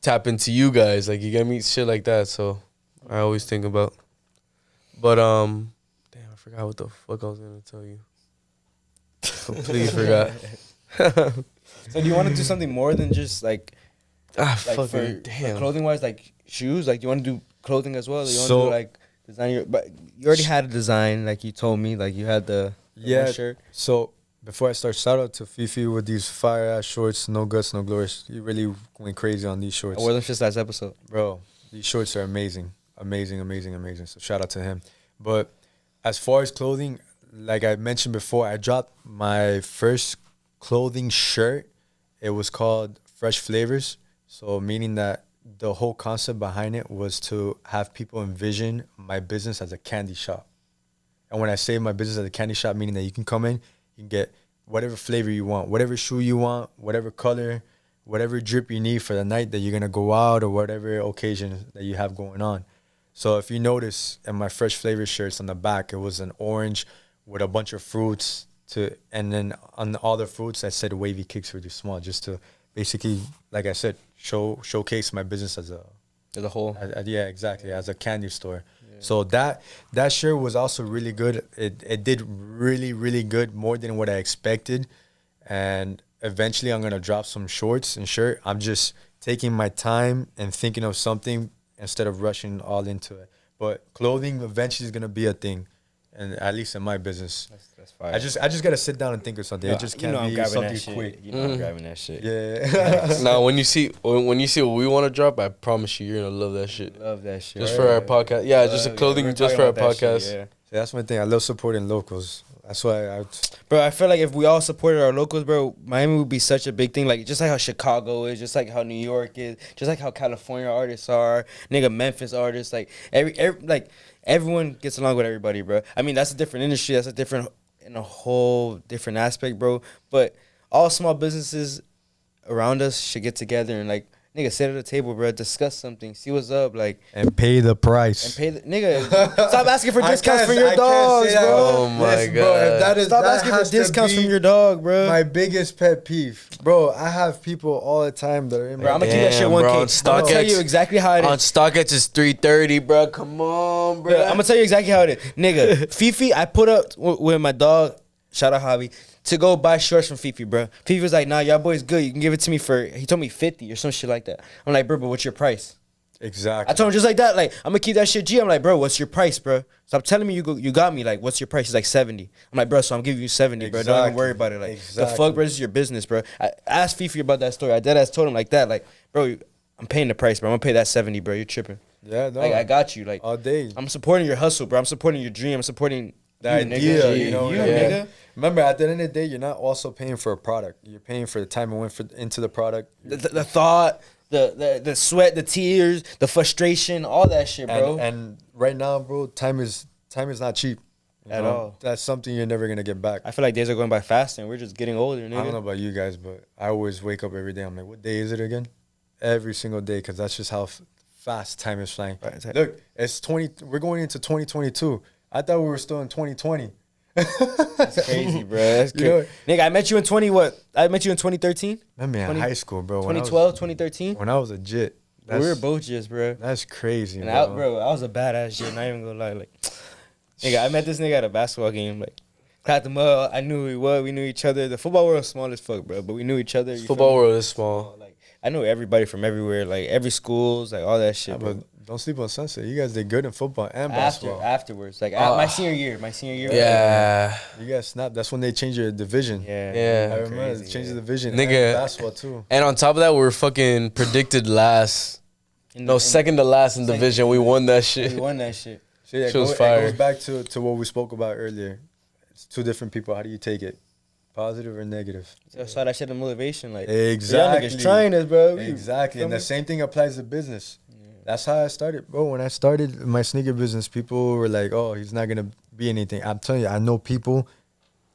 tap into you guys. Like, you get me? Shit like that. So I always think about. But damn, I forgot what the fuck I was gonna tell you. Completely forgot. So do you want to do something more than just like fuck for it, damn. clothing wise, like shoes? Like, do you want to do clothing as well? Or you want So- to do like design but you already had a design, like you told me, like you had the one shirt. So before I start, shout out to Fifi with these fire ass shorts, no guts, no glories. You really went crazy on these shorts. I wore them just last episode. Bro, these shorts are amazing. Amazing, amazing, amazing. So shout out to him. But as far as clothing, like I mentioned before, I dropped my first clothing shirt. It was called Fresh Flavors. So meaning that the whole concept behind it was to have people envision my business as a candy shop. And when I say my business as a candy shop, meaning that you can come in, you can get whatever flavor you want, whatever shoe you want, whatever color, whatever drip you need for the night that you're going to go out, or whatever occasion that you have going on. So if you notice in my Fresh Flavors shirts on the back, it was an orange with a bunch of fruits, and then on all the fruits I said Wavy Kickz really small, just to basically, like I said, showcase my business as a whole. Yeah, exactly, as a candy store. Yeah. So that shirt was also really good. It did really, really good, more than what I expected. And eventually I'm gonna drop some shorts and shirt. I'm just taking my time and thinking of something instead of rushing all into it. But clothing eventually is gonna be a thing. And at least in my business, that's fine. I just gotta sit down and think of something. It just can't be something quick. You know I'm grabbing that shit. Yeah. Now, when you see what we want to drop, I promise you, you're gonna love that shit. Love that shit. Just for our podcast, yeah, just the clothing, just for our podcast. Shit, yeah. So that's my thing. I love supporting locals. That's why Bro, I feel like if we all supported our locals, bro, Miami would be such a big thing. Like, just like how Chicago is, just like how New York is, just like how California artists are, nigga, Memphis artists. Like, everyone gets along with everybody, bro. I mean, that's a different industry. That's a different in a whole different aspect, bro. But all small businesses around us should get together and like, nigga, sit at a table, bro, discuss something, see what's up, like, And pay the price. and pay the nigga. Stop asking for I discounts can't- for your I can't dogs, say that. bro. Oh my Listen, bro, God. if that is, Stop that asking for has to discounts be from your dog, bro. My biggest pet peeve, bro. I have people all the time that are in Bro, I'm my gonna keep that shit Damn, 1K. bro, on I'm gonna tell StockX. you exactly how it On is. StockX is 330, bro. Come on, bro. Bro, I'm gonna tell you exactly how it is, nigga. Fifi, I put up with my dog. Shout out Hobby. To go buy shorts from Fifi, bro. Fifi was like, nah, y'all boys good. You can give it to me for, he told me 50 or some shit like that. I'm like, bro, but what's your price? Exactly. I told him just like that, like, I'm gonna keep that shit G. I'm like, bro, what's your price, bro? Stop telling me you got me. Like, what's your price? He's like 70. I'm like, bro, so I'm giving you 70, bro. Don't even Exactly. worry about it. Like, the Exactly. fuck, bro, this is your business, bro. I asked Fifi about that story. I deadass told him like that, like, bro, I'm paying the price, bro. I'm gonna pay that 70, bro. You're tripping. Yeah, no. Like, I got you. Like, all day. I'm supporting your hustle, bro. I'm supporting your dream. I'm supporting The you, idea, nigga. you know, you, yeah. nigga. Remember, at the end of the day, you're not also paying for a product. You're paying for the time it went into the product. The thought, the sweat, the tears, the frustration, all that shit, bro. And right now, bro, time is not cheap. You At know? all. That's something you're never gonna get back. I feel like days are going by fast and we're just getting older, nigga. I don't know about you guys, but I always wake up every day. I'm like, what day is it again? Every single day, because that's just how fast time is flying. Right. Look, it's 20. We're going into 2022. I thought we were still in 2020. That's crazy, bro. That's You know- crazy. Nigga, I met you in 2013? That man, 20 high school, bro. When I was- 2012, 2013? When I was a jit. We were both just, bro. That's crazy, And bro. I was a badass shit, not even gonna lie. Like, nigga, I met this nigga at a basketball game. Like, clapped him up. I knew who he was. We knew each other. The football world was small as fuck, bro. But we knew each other. you feel Football me? world is small. Like, I knew everybody from everywhere. Like, every schools, like, all that shit, Yeah, bro. but don't sleep on Sunset. You guys did good in football and basketball. Afterwards. Like, my senior year. Yeah. You guys snapped. That's when they changed your division. Yeah. Yeah. I remember Crazy, they changed yeah. the division. Nigga. And basketball too. And on top of that, we were fucking predicted last. Second to last in division. We won that shit. We won that shit. So yeah, Shit was it fire. goes back to what we spoke about earlier. It's two different people. How do you take it? Positive or negative? That's why that shit of motivation. Like, Exactly. y'all niggas trying us, bro. We- Exactly. And feel the me? same thing applies to business. That's how I started, bro. When I started my sneaker business, people were like, "Oh, he's not gonna be anything." I'm telling you, I know people,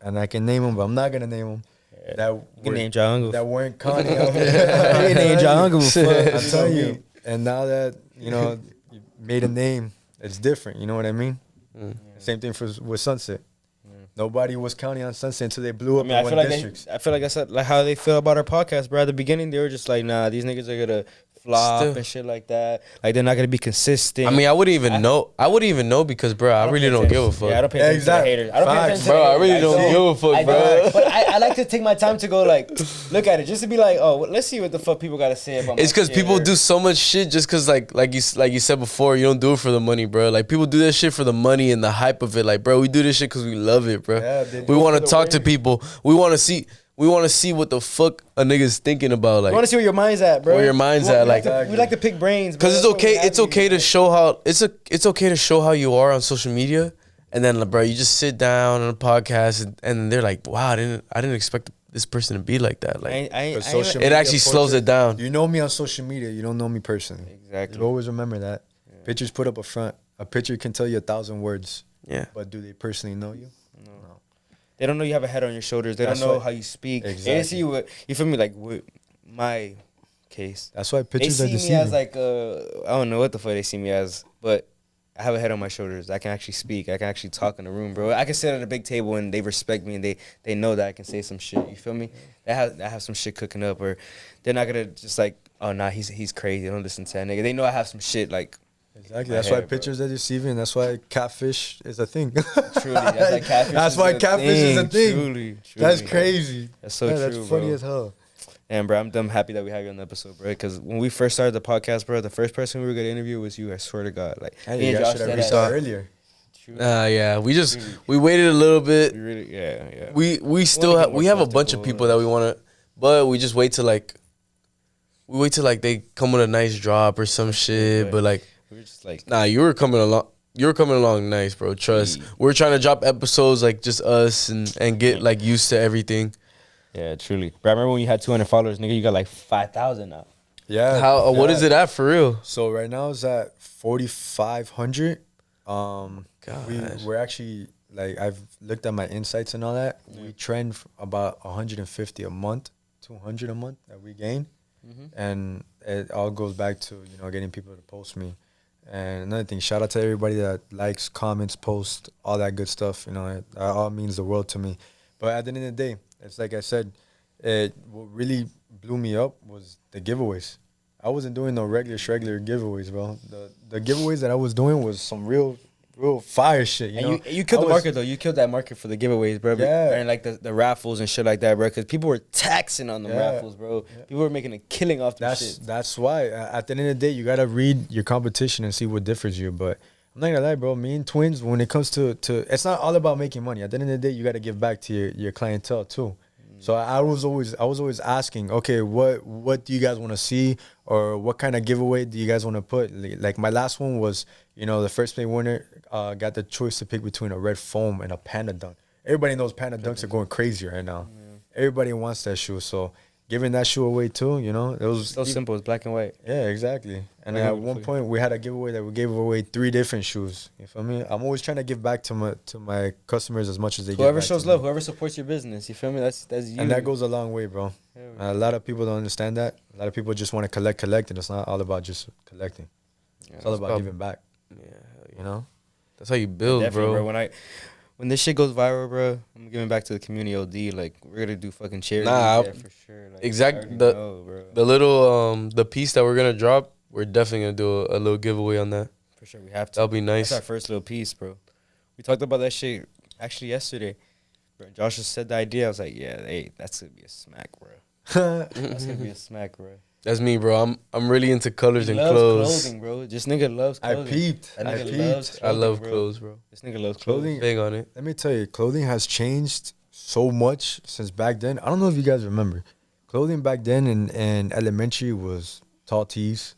and I can name them, but I'm not gonna name them. That You can name Ja Ungle. that weren't counting on me. You can name Ja Ungle, fuck. I'm telling you. And now that you made a name, it's different. You know what I mean? Same thing with Sunset. Nobody was counting on Sunset until they blew I up mean, I in feel one like district. I feel like that's like how they feel about our podcast, bro. At the beginning, they were just like, nah, these niggas are gonna flop Still. and shit like that. Like, they're not gonna be consistent. I mean, I wouldn't even know. I wouldn't even know because, bro, I really don't give a fuck. Yeah, I don't pay attention Exactly. to the haters. I don't pay Facts. attention to Bro, the I really haters. don't give a fuck, I bro. don't. But I like to take my time to go, like, look at it, just to be like, oh, let's see what the fuck people gotta say about my It's because shit, people or- do so much shit just because, like you said before, you don't do it for the money, bro. Like, people do that shit for the money and the hype of it. Like, bro, we do this shit because we love it, bro. Yeah, they do We it want for to the talk to wave. people. We want to see what the fuck a nigga's thinking about. I want Like, to see where your mind's at, bro. Where your mind's at, like- we like to pick brains, bro. because it's That's what we okay. have It's okay to show how it's okay to show how you are on social media, and then, like, bro, you just sit down on a podcast and they're like, wow, I didn't expect this person to be like that. Like, But social It media actually slows it down. You know me on social media. You don't know me personally. Exactly. You always remember that. Pictures put up a front. A picture can tell you 1,000 words. yeah. But do they personally know you? They don't know you have a head on your shoulders. They That's don't know why- how you speak. They Exactly. didn't see what you feel me. Like with my case, That's why they pictures are see me deceiving. as like I don't know what the fuck they see me as, but I have a head on my shoulders. I can actually speak. I can actually talk in the room, bro. I can sit at a big table and they respect me and they know that I can say some shit. You feel me? I have some shit cooking up, or they're not gonna just like, oh nah, he's crazy. Don't listen to that nigga. They know I have some shit like. Exactly. my That's why head, bro. pictures are deceiving. That's why catfish is a thing. Truly, that's like catfish. That's is why a catfish is a thing. Truly, That's crazy. That's so Yeah, true, That's funny bro. as hell. And bro, I'm dumb happy that we have you on the episode, bro. Because when we first started the podcast, bro, the first person we were gonna interview was you. I swear to God, like Hey, me you and guys Josh should have said reached that. out earlier. Yeah. We waited a little bit. We really, yeah. We still get have more we have a bunch of comfortable. people that we want to, but we just wait till like they come with a nice drop or some shit. But like, We were just like, nah, you were coming along nice, bro. Trust. Yeah. We're trying to drop episodes like just us and get like used to everything. yeah, truly. Bro, I remember when you had 200 followers, nigga, you got like 5,000 now. Yeah. How? What yeah. is it at for real? So right now it's at 4,500. God. We're actually like I've looked at my insights and all that. We trend about 150 a month, 200 a month that we gain, and it all goes back to getting people to post me. And another thing, shout out to everybody that likes, comments, posts, all that good stuff. That all means the world to me. But at the end of the day, it's like I said, what really blew me up was the giveaways. I wasn't doing no regular giveaways, bro. The giveaways that I was doing was some real fire shit. You killed the market though. You killed that market for the giveaways, bro. Yeah. And like the raffles and shit like that, bro. Because people were taxing on the raffles, bro. Yeah. People were making a killing off the shit. That's why. At the end of the day, you gotta read your competition and see what differs you. But I'm not gonna lie, bro. Me and Twins, when it comes to it's not all about making money. At the end of the day, you gotta give back to your clientele too. So I was always asking, okay, what do you guys want to see, or what kind of giveaway do you guys want to put? Like my last one was, the first place winner got the choice to pick between a red foam and a Panda Dunk. Everybody knows Panda Dunks are going crazy right now. Yeah. Everybody wants that shoe, so giving that shoe away too, it was so simple. It's black and white. Yeah, exactly. And at one point we had a giveaway that we gave away 3 different shoes. You feel me? I'm always trying to give back to my customers as much as they. Whoever shows love, whoever supports your business. You feel me? That's you. And that goes a long way, bro. Yeah, a lot of people don't understand that. A lot of people just want to collect, and it's not all about just collecting. Yeah, it's all about giving back. Yeah, That's how you build, bro. When this shit goes viral, bro, I'm giving back to the community OD. Like, we're gonna do fucking charity. For sure. Like, exactly. The little the piece that we're gonna drop, we're definitely gonna do a little giveaway on that. For sure, we have to. That'll be nice. That's our first little piece, bro. We talked about that shit actually yesterday. Bro, Josh just said the idea. I was like, yeah, hey, that's gonna be a smack, bro. That's gonna be a smack, bro. That's me, bro. I'm really into colors and clothes. Clothing, bro. This nigga loves clothing. I peeped. I love clothes, bro. This nigga loves clothing. Big on it. Let me tell you, clothing has changed so much since back then. I don't know if you guys remember. Clothing back then in elementary was tall tees,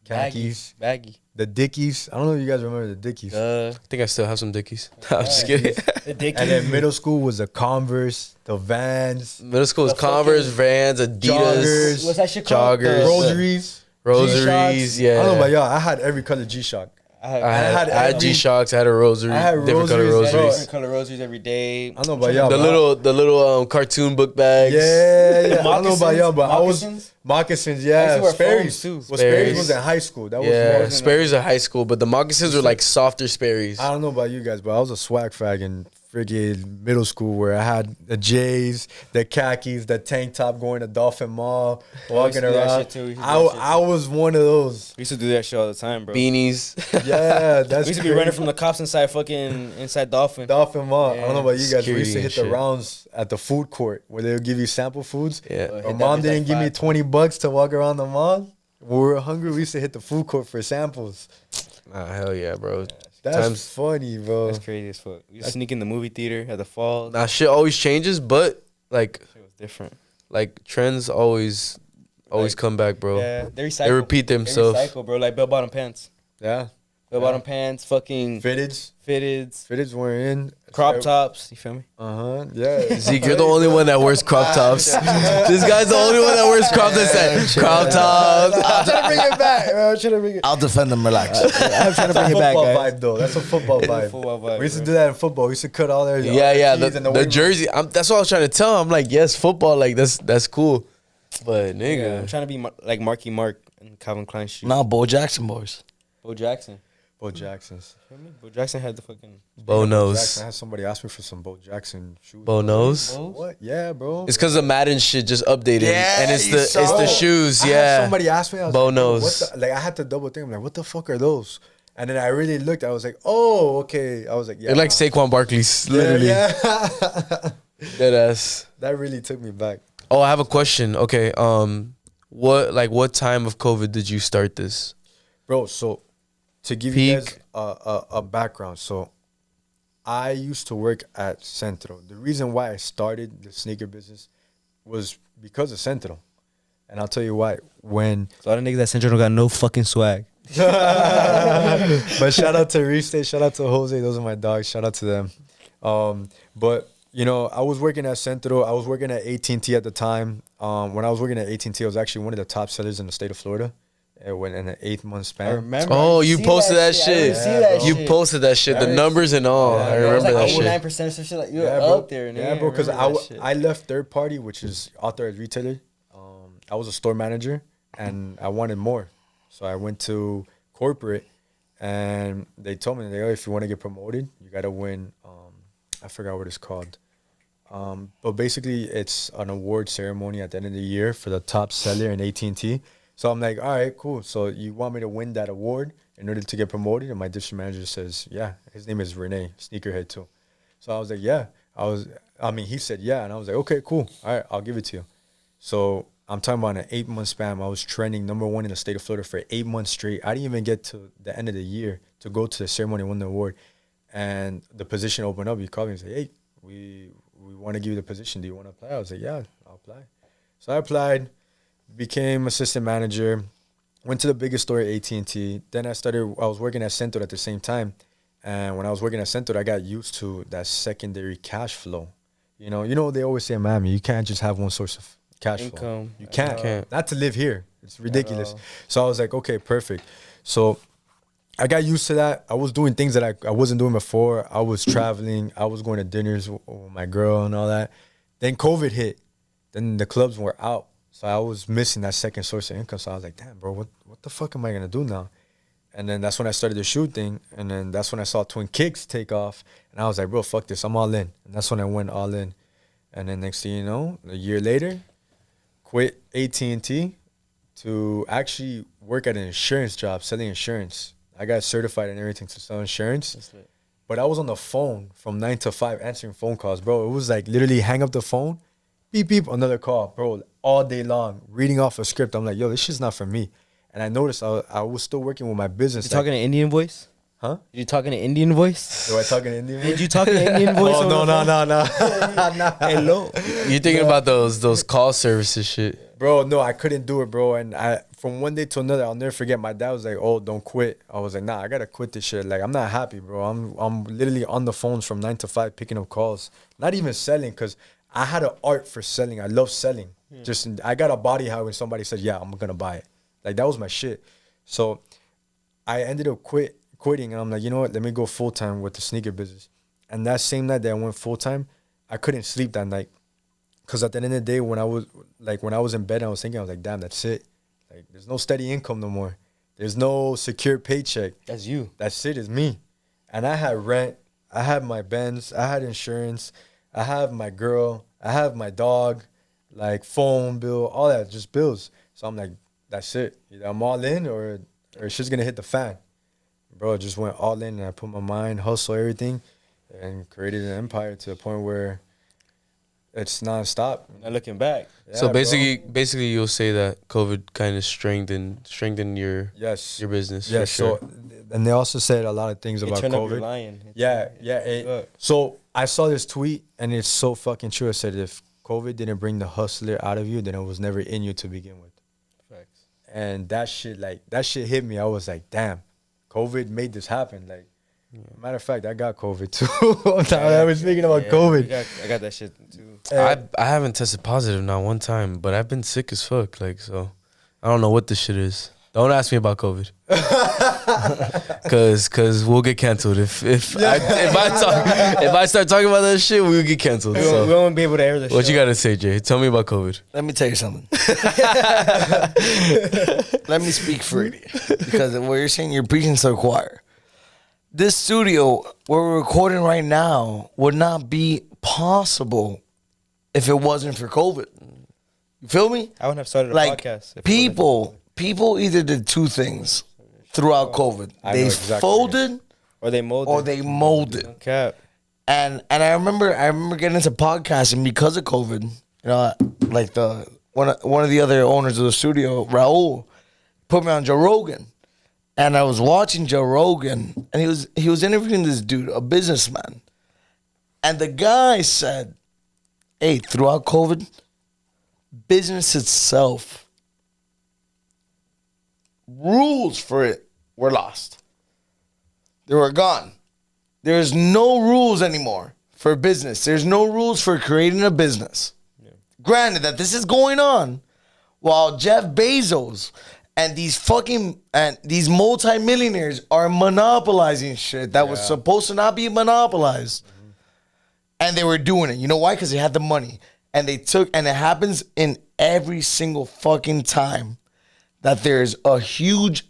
khakis, baggy. The Dickies. I don't know if you guys remember the Dickies. I think I still have some Dickies. I'm just kidding. The Dickies. And then middle school was the Converse, the Vans. Middle school was Converse, Vans, Adidas. Joggers. What's that shit called? Joggers. Rosaries. Yeah. I don't know about y'all. I had every color G-Shock. I had G-Shocks. I had a rosary. I had different color rosaries, rosaries. Different color rosaries every day. I don't know about y'all. The little cartoon book bags. Yeah. I don't know about y'all, but moccasins? Moccasins, yeah. Sperry's too. Well, Sperry's was in high school. That was more Sperry's in high school, but the moccasins were like softer Sperry's. I don't know about you guys, but I was a swag fag in friggin' middle school where I had the J's, the khakis, the tank top going to Dolphin Mall, walking around. I was one of those. We used to do that shit all the time, bro. Beanies. Yeah, that's we used to be running from the cops inside Dolphin. Dolphin Mall. Yeah. I don't know about you guys. We used to hit Security the rounds at the food court where they'll give you sample foods. Yeah. My mom didn't give me $20 to walk around the mall. When we were hungry, we used to hit the food court for samples. Hell yeah, bro. That's funny, bro. That's crazy as fuck. We used to sneak in the movie theater at the fall. Nah, shit always changes, but like Shit was different. like trends always come back, bro. Yeah, they recycle. They repeat themselves. They recycle, bro. Like bell bottom pants. Yeah. Bell bottom pants, fucking Fitteds were in. crop tops. You feel me? Yeah. Zeke, you're the only one that wears crop tops. This guy's the only one that wears crop tops. Crop tops. I'm trying to bring it back. I'm trying to bring it. I'll defend them. Relax. I'm trying to bring it back, guys. vibe though. That's a football vibe. Football vibe, We used to bro. do that in football. We used to cut all their Yeah. keys and The weight jersey. That's what I was trying to tell him. I'm like, yes, football. Like that's cool. But Yeah, nigga, I'm trying to be like Marky Mark and Calvin Klein shoes. Now, Bo Jackson boys. Bo Jackson. Bo Jacksons. Feel me? Bo Jackson had the fucking. Bo Jackson. knows. I had somebody ask me for some Bo Jackson shoes. Bo knows. What? Yeah, bro. It's because the Madden shit just updated, Yeah, and it's you the saw. shoes. I had Yeah. somebody asked me. I was Bo like, knows. What the, like I had to double think. I'm like, what the fuck are those? And then I really looked. I was like, oh, okay. I was like, yeah. They're like Saquon Barkley's, literally. Yeah. Dead ass. That really took me back. Oh, I have a question. Okay, what time of COVID did you start this? Bro, so to give you guys a background, so I used to work at Centro. The reason why I started the sneaker business was because of Centro. And I'll tell you why. When A lot of niggas at Central don't got no fucking swag. but shout out to Reste, shout out to Jose, those are my dogs. Shout out to them. But you know, I was working at Centro. I was working at AT&T at the time. When I was working at AT&T, I was actually one of the top sellers in the state of Florida. It went in an 8-month span. I remember. Oh, I you see posted that I shit. see that You shit. posted that shit. The numbers and all. I It was remember like that shit. 9% or some shit. Like you were Yeah, bro. up there. And Yeah, bro. Because I I left third party, which is authorized retailer. I was a store manager, and I wanted more, so I went to corporate, and they told me, if you want to get promoted, you gotta win. I forgot what it's called. But basically, it's an award ceremony at the end of the year for the top seller in AT&T. So I'm like, all right, cool. So you want me to win that award in order to get promoted? And my district manager says, yeah. His name is Renee, sneakerhead too. So I was like, yeah. He said, yeah. And I was like, okay, cool. All right, I'll give it to you. So I'm talking about an 8-month span. I was trending #1 in the state of Florida for 8 months straight. I didn't even get to the end of the year to go to the ceremony and win the award. And the position opened up. He called me and said, hey, we want to give you the position. Do you want to apply? I was like, yeah, I'll apply. So I applied, became assistant manager, went to the biggest store at AT&T. Then I was working at Centro at the same time. And when I was working at Centro, I got used to that secondary cash flow. You know, they always say in Miami, you can't just have one source of cash flow. Income. You can't. Not to live here. It's ridiculous. all. So I was like, okay, perfect. So I got used to that. I was doing things that I wasn't doing before. I was traveling. I was going to dinners with my girl and all that. Then COVID hit. Then the clubs were out. So I was missing that second source of income. So I was like, damn, bro, what the fuck am I going to do now? And then that's when I started the shoe thing. And then that's when I saw Twin Kickz take off. And I was like, bro, fuck this. I'm all in. And that's when I went all in. And then next thing you know, a year later, quit AT&T to actually work at an insurance job, selling insurance. I got certified and everything to sell insurance. But I was on the phone from 9 to 5 answering phone calls, bro. It was like literally hang up the phone, beep, beep, another call, bro, all day long, reading off a script. I'm like, yo, this shit's not for me. And I noticed I was still working with my business. You talking an Indian voice? Huh? You talking an Indian voice? Do I talk in Indian? Did you talk an Indian voice? Oh, no. Hello. You thinking about those call services shit? Bro, no, I couldn't do it, bro. And from one day to another, I'll never forget. My dad was like, "Oh, don't quit." I was like, "Nah, I gotta quit this shit. Like, I'm not happy, bro. I'm literally on the phones from 9 to 5 picking up calls. Not even selling, cause I had an art for selling. I love selling. I got a body how when somebody said, "Yeah, I'm gonna buy it." Like that was my shit. So I ended up quitting, and I'm like, you know what? Let me go full time with the sneaker business. And that same night that I went full time, I couldn't sleep that night. Cause at the end of the day, when I was in bed, and I was thinking, I was like, damn, that's it. Like, there's no steady income no more. There's no secure paycheck. That's you. That shit is me. And I had rent. I had my Benz. I had insurance. I have my girl. I have my dog. Like phone bill, all that, just bills. So I'm like, that's it. Either I'm all in or shit's gonna hit the fan. Bro, I just went all in, and I put my mind, hustle, everything, and created an empire to the point where it's nonstop. Not looking back. Yeah, So bro. basically, you'll say that COVID kind of strengthened your Yes. your business. Yeah, for sure. so, and they also said a lot of things It about turned up your COVID. lion. Yeah. So I saw this tweet, and it's so fucking true. It said, if COVID didn't bring the hustler out of you, then it was never in you to begin with. Facts. And that shit hit me. I was like, damn, COVID made this happen. Like, matter of fact, I got COVID too. I was thinking about COVID. I got that shit too. I haven't tested positive not one time, but I've been sick as fuck. Like, so I don't know what this shit is. Don't ask me about COVID, cause we'll get canceled if I start talking about that shit, we'll get canceled. We So won't be able to air the show. what you gotta say, Jay? Tell me about COVID. Let me tell you something. Let me speak freely. Because what you're saying, you're preaching to the choir. This studio where we're recording right now would not be possible if it wasn't for COVID. You feel me? I wouldn't have started a Like, podcast. if it people either did two things throughout COVID. I know They exactly. folded wasn't. Or they molded. or they molded. No cap. And I remember getting into podcasting because of COVID. You know, like one of the other owners of the studio, Raul, put me on Joe Rogan. And I was watching Joe Rogan, and he was interviewing this dude, a businessman. And the guy said, hey, throughout COVID, business itself, rules for it were lost. They were gone. There's no rules anymore for business. There's no rules for creating a business. Yeah. Granted that this is going on while Jeff Bezos And these multimillionaires are monopolizing shit that was supposed to not be monopolized. And they were doing it. You know why? Because they had the money. And it happens in every single fucking time that there's a huge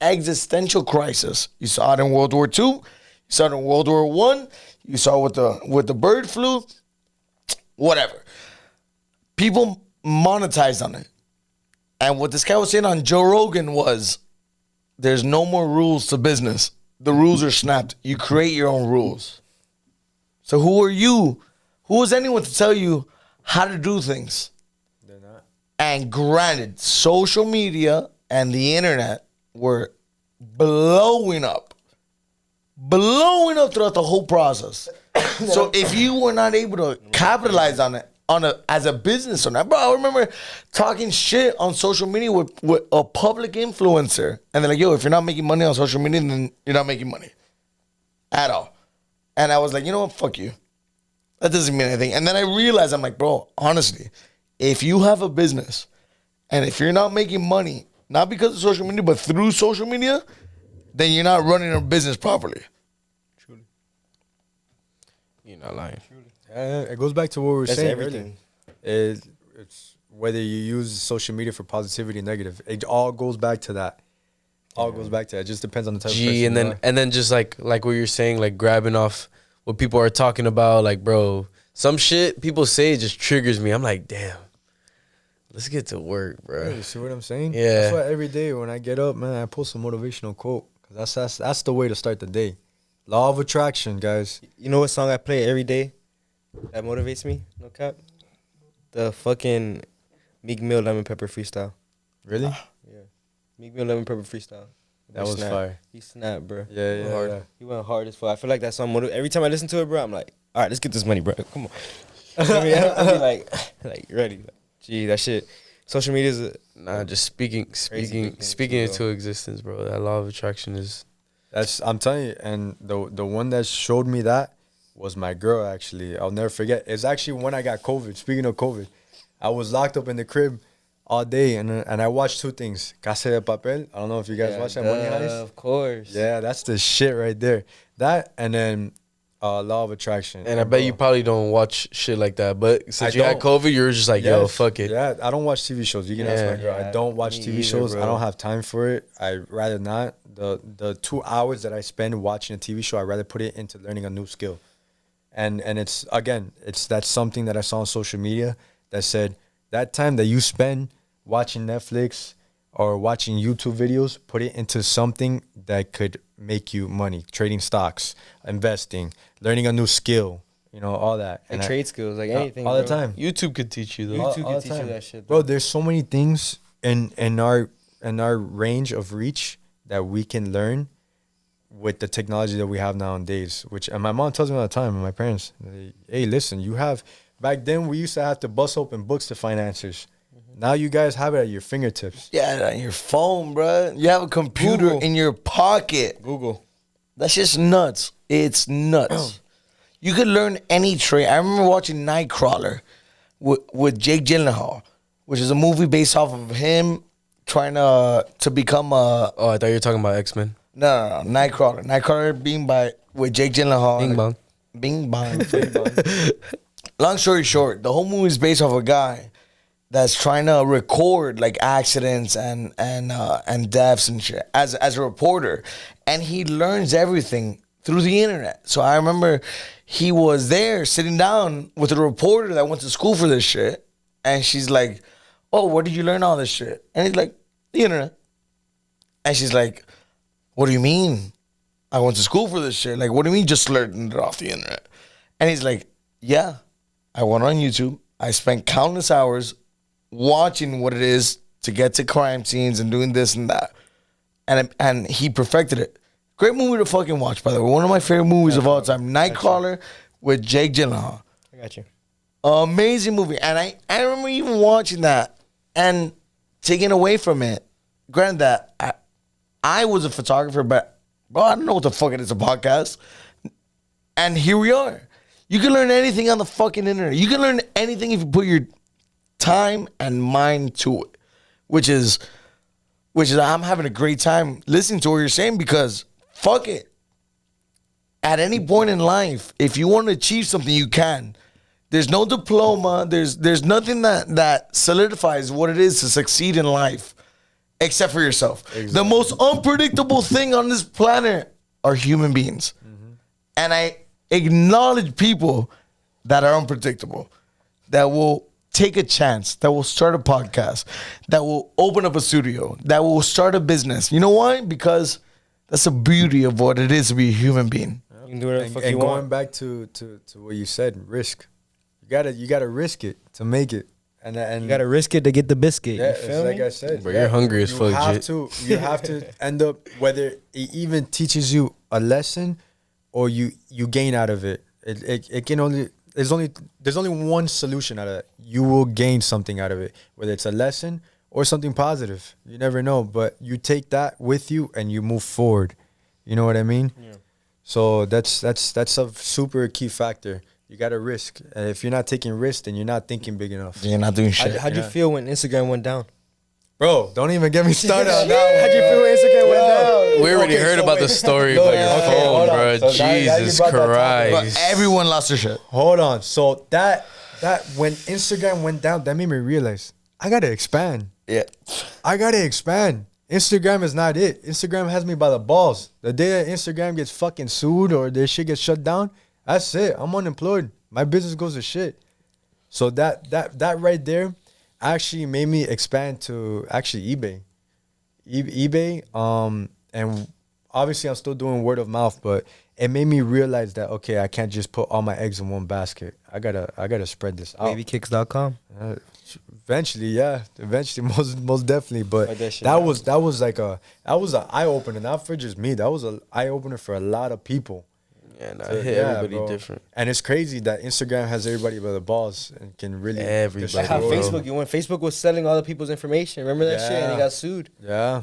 existential crisis. You saw it in World War II. You saw it in World War I. You saw it with the bird flu. Whatever. People monetized on it. And what this guy was saying on Joe Rogan was, there's no more rules to business. The rules are snapped. You create your own rules. So who are you? Who is anyone to tell you how to do things? They're not. And granted, social media and the internet were blowing up throughout the whole process. So if you were not able to capitalize on it, as a business owner, bro, I remember talking shit on social media with a public influencer, and they're like, "Yo, if you're not making money on social media, then you're not making money at all." And I was like, you know what, fuck you. That doesn't mean anything. And then I realized, I'm like, bro, honestly, if you have a business and if you're not making money, not because of social media, but through social media, then you're not running a business properly. Truly. You're not lying. It goes back to what we were That's saying everything. earlier. It's whether you use social media for positivity or negative. It all goes back to that. Goes back to that. It just depends on the type of person And then you are. and then just like what you're saying, like grabbing off what people are talking about, like, bro, some shit people say just triggers me. I'm like, damn, let's get to work, bro. Yeah, you see what I'm saying? Yeah. That's why every day when I get up, man, I post a motivational quote. Because that's the way to start the day. Law of attraction, guys. You know what song I play every day that motivates me? No cap. The fucking Meek Mill Lemon Pepper freestyle. Really? Yeah. Meek Mill Lemon Pepper freestyle. That was fire. He snapped, bro. Yeah, Hard. yeah. He went hard as fuck. I feel like that song every time I listen to it, bro, I'm like, all right, let's get this money, bro. Come on. I mean, I be like ready. Like, gee, that shit. Social media is Nah, just speaking big thing speaking too, into existence, bro. That law of attraction is. I'm telling you, and the one that showed me that was my girl, actually. I'll never forget. It's actually when I got COVID. Speaking of COVID, I was locked up in the crib all day, and I watched two things. Casa de Papel. I don't know if you guys watch that, Money Heist. Of course. Yeah, that's the shit right there. That, and then Law of Attraction. And I bet you probably don't watch shit like that. But since you had don't. COVID, you were just like, yo, fuck it. Yeah, I don't watch TV shows. You can ask my girl. Yeah, I don't watch me TV either, shows. bro. I don't have time for it. I'd rather not. The 2 hours that I spend watching a TV show, I'd rather put it into learning a new skill. And that's something that I saw on social media that said that time that you spend watching Netflix or watching YouTube videos, put it into something that could make you money. Trading stocks, investing, learning a new skill, all that. And I- trade skills, like anything. all the bro. time. YouTube could teach you, though. YouTube all can the teach you time. that shit. Bro, there's so many things in our range of reach that we can learn with the technology that we have nowadays. And my mom tells me all the time, and my parents, hey, listen, back then we used to have to bust open books to find answers. Now you guys have it at your fingertips. Yeah, on your phone, bro. You have a computer Google. in your pocket. Google. That's just nuts. It's nuts. You could learn any trade. I remember watching Nightcrawler with Jake Gyllenhaal, which is a movie based off of him trying to become a... Oh, I thought you were talking about X-Men. No, Nightcrawler. Nightcrawler with Jake Gyllenhaal. Bing bong. Bing bong. Bing bong. Long story short, the whole movie is based off a guy that's trying to record like accidents and deaths and shit as a reporter, and he learns everything through the internet. So I remember he was there sitting down with a reporter that went to school for this shit, and she's like, "Oh, where did you learn all this shit?" And he's like, "The internet." And she's like, "What do you mean? I went to school for this shit. Like, what do you mean just learned it off the internet?" And he's like, "Yeah, I went on YouTube. I spent countless hours watching what it is to get to crime scenes and doing this and that." And he perfected it. Great movie to fucking watch, by the way. One of my favorite movies of all time. Nightcrawler with Jake Gyllenhaal. I got you. Amazing movie. And I remember even watching that and taking away from it. Granted that I was a photographer, but bro, I don't know what the fuck it is, a podcast. And here we are. You can learn anything on the fucking internet. You can learn anything if you put your time and mind to it, which is which is I'm having a great time listening to what you're saying because fuck it. At any point in life, if you want to achieve something, you can. There's no diploma. There's nothing that solidifies what it is to succeed in life, except for yourself. Exactly. The most unpredictable thing on this planet are human beings, and I acknowledge people that are unpredictable, that will take a chance, that will start a podcast, that will open up a studio, that will start a business. You know why? Because that's the beauty of what it is to be a human being. You can do whatever the fuck you going want. back to what you said, risk. You gotta risk it to make it, and You gotta risk it to get the biscuit. yeah, You it's feel like me? I said, But you're hungry as you fuck, have Jit. you have to end up whether it even teaches you a lesson or you gain out of it. It can only there's only one solution out of it. You will gain something out of it, whether it's a lesson or something positive. You never know, but you take that with you and you move forward. You know what I mean? Yeah. So that's a super key factor. You got to risk. And if you're not taking risks, then you're not thinking big enough. You're not doing shit. How'd you feel when Instagram went down? Bro, don't even get me started on that. How'd you feel when Instagram went down? We already Okay, heard so about the wait. story No, about yeah, your okay, phone, hold on. bro. So now you Jesus brought that topic. But Christ. everyone lost their shit. Hold on. So that when Instagram went down, that made me realize I got to expand. Yeah. I got to expand. Instagram is not it. Instagram has me by the balls. The day that Instagram gets fucking sued or their shit gets shut down, that's it. I'm unemployed. My business goes to shit. So that right there actually made me expand to actually eBay. eBay, and obviously I'm still doing word of mouth, but it made me realize that okay, I can't just put all my eggs in one basket. I gotta spread this out. WavyKickz.com. Eventually, yeah. Eventually, most definitely. But Write that shit that down. was an eye opener, not for just me. That was an eye opener for a lot of people. Yeah, nah, So, it hit yeah, everybody bro. different. And it's crazy that Instagram has everybody by the balls and can really Everybody, Like how bro. Facebook, when Facebook was selling all the people's information. Remember that shit? And he Yeah. got sued. Yeah,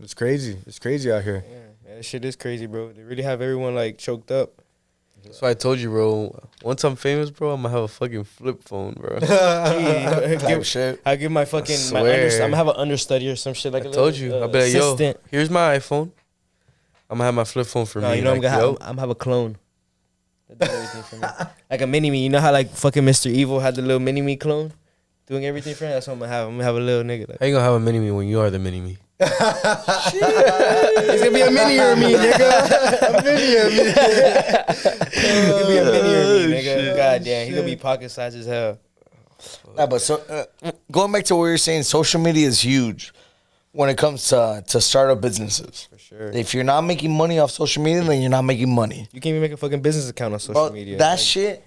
it's crazy. It's crazy out here. Yeah, that shit is crazy, bro. They really have everyone like choked up. That's why I told you, bro. Once I'm famous, bro, I'm gonna have a fucking flip phone, bro. Type shit. I give my fucking, I swear. I'm gonna have an understudy or some shit like I a told you. I'll be like, yo, assistant. here's my iPhone. I'm gonna have my flip phone for No, me. you know like, I'm gonna yo. have, I'm gonna have a clone. That does everything for me. Like a mini me. You know how like fucking Mr. Evil had the little mini me clone, doing everything for him. That's what I'm gonna have. I'm gonna have a little nigga. Like, How you gonna have a mini me when you are the mini me? it's gonna be a mini-er me, nigga. A mini-er me. It's gonna be a mini-er me, nigga. God damn, he gonna be pocket sized as hell. Nah, but so going back to what you're saying, social media is huge when it comes to startup businesses. For sure. If you're not making money off social media, then you're not making money. You can't even make a fucking business account on social But media. that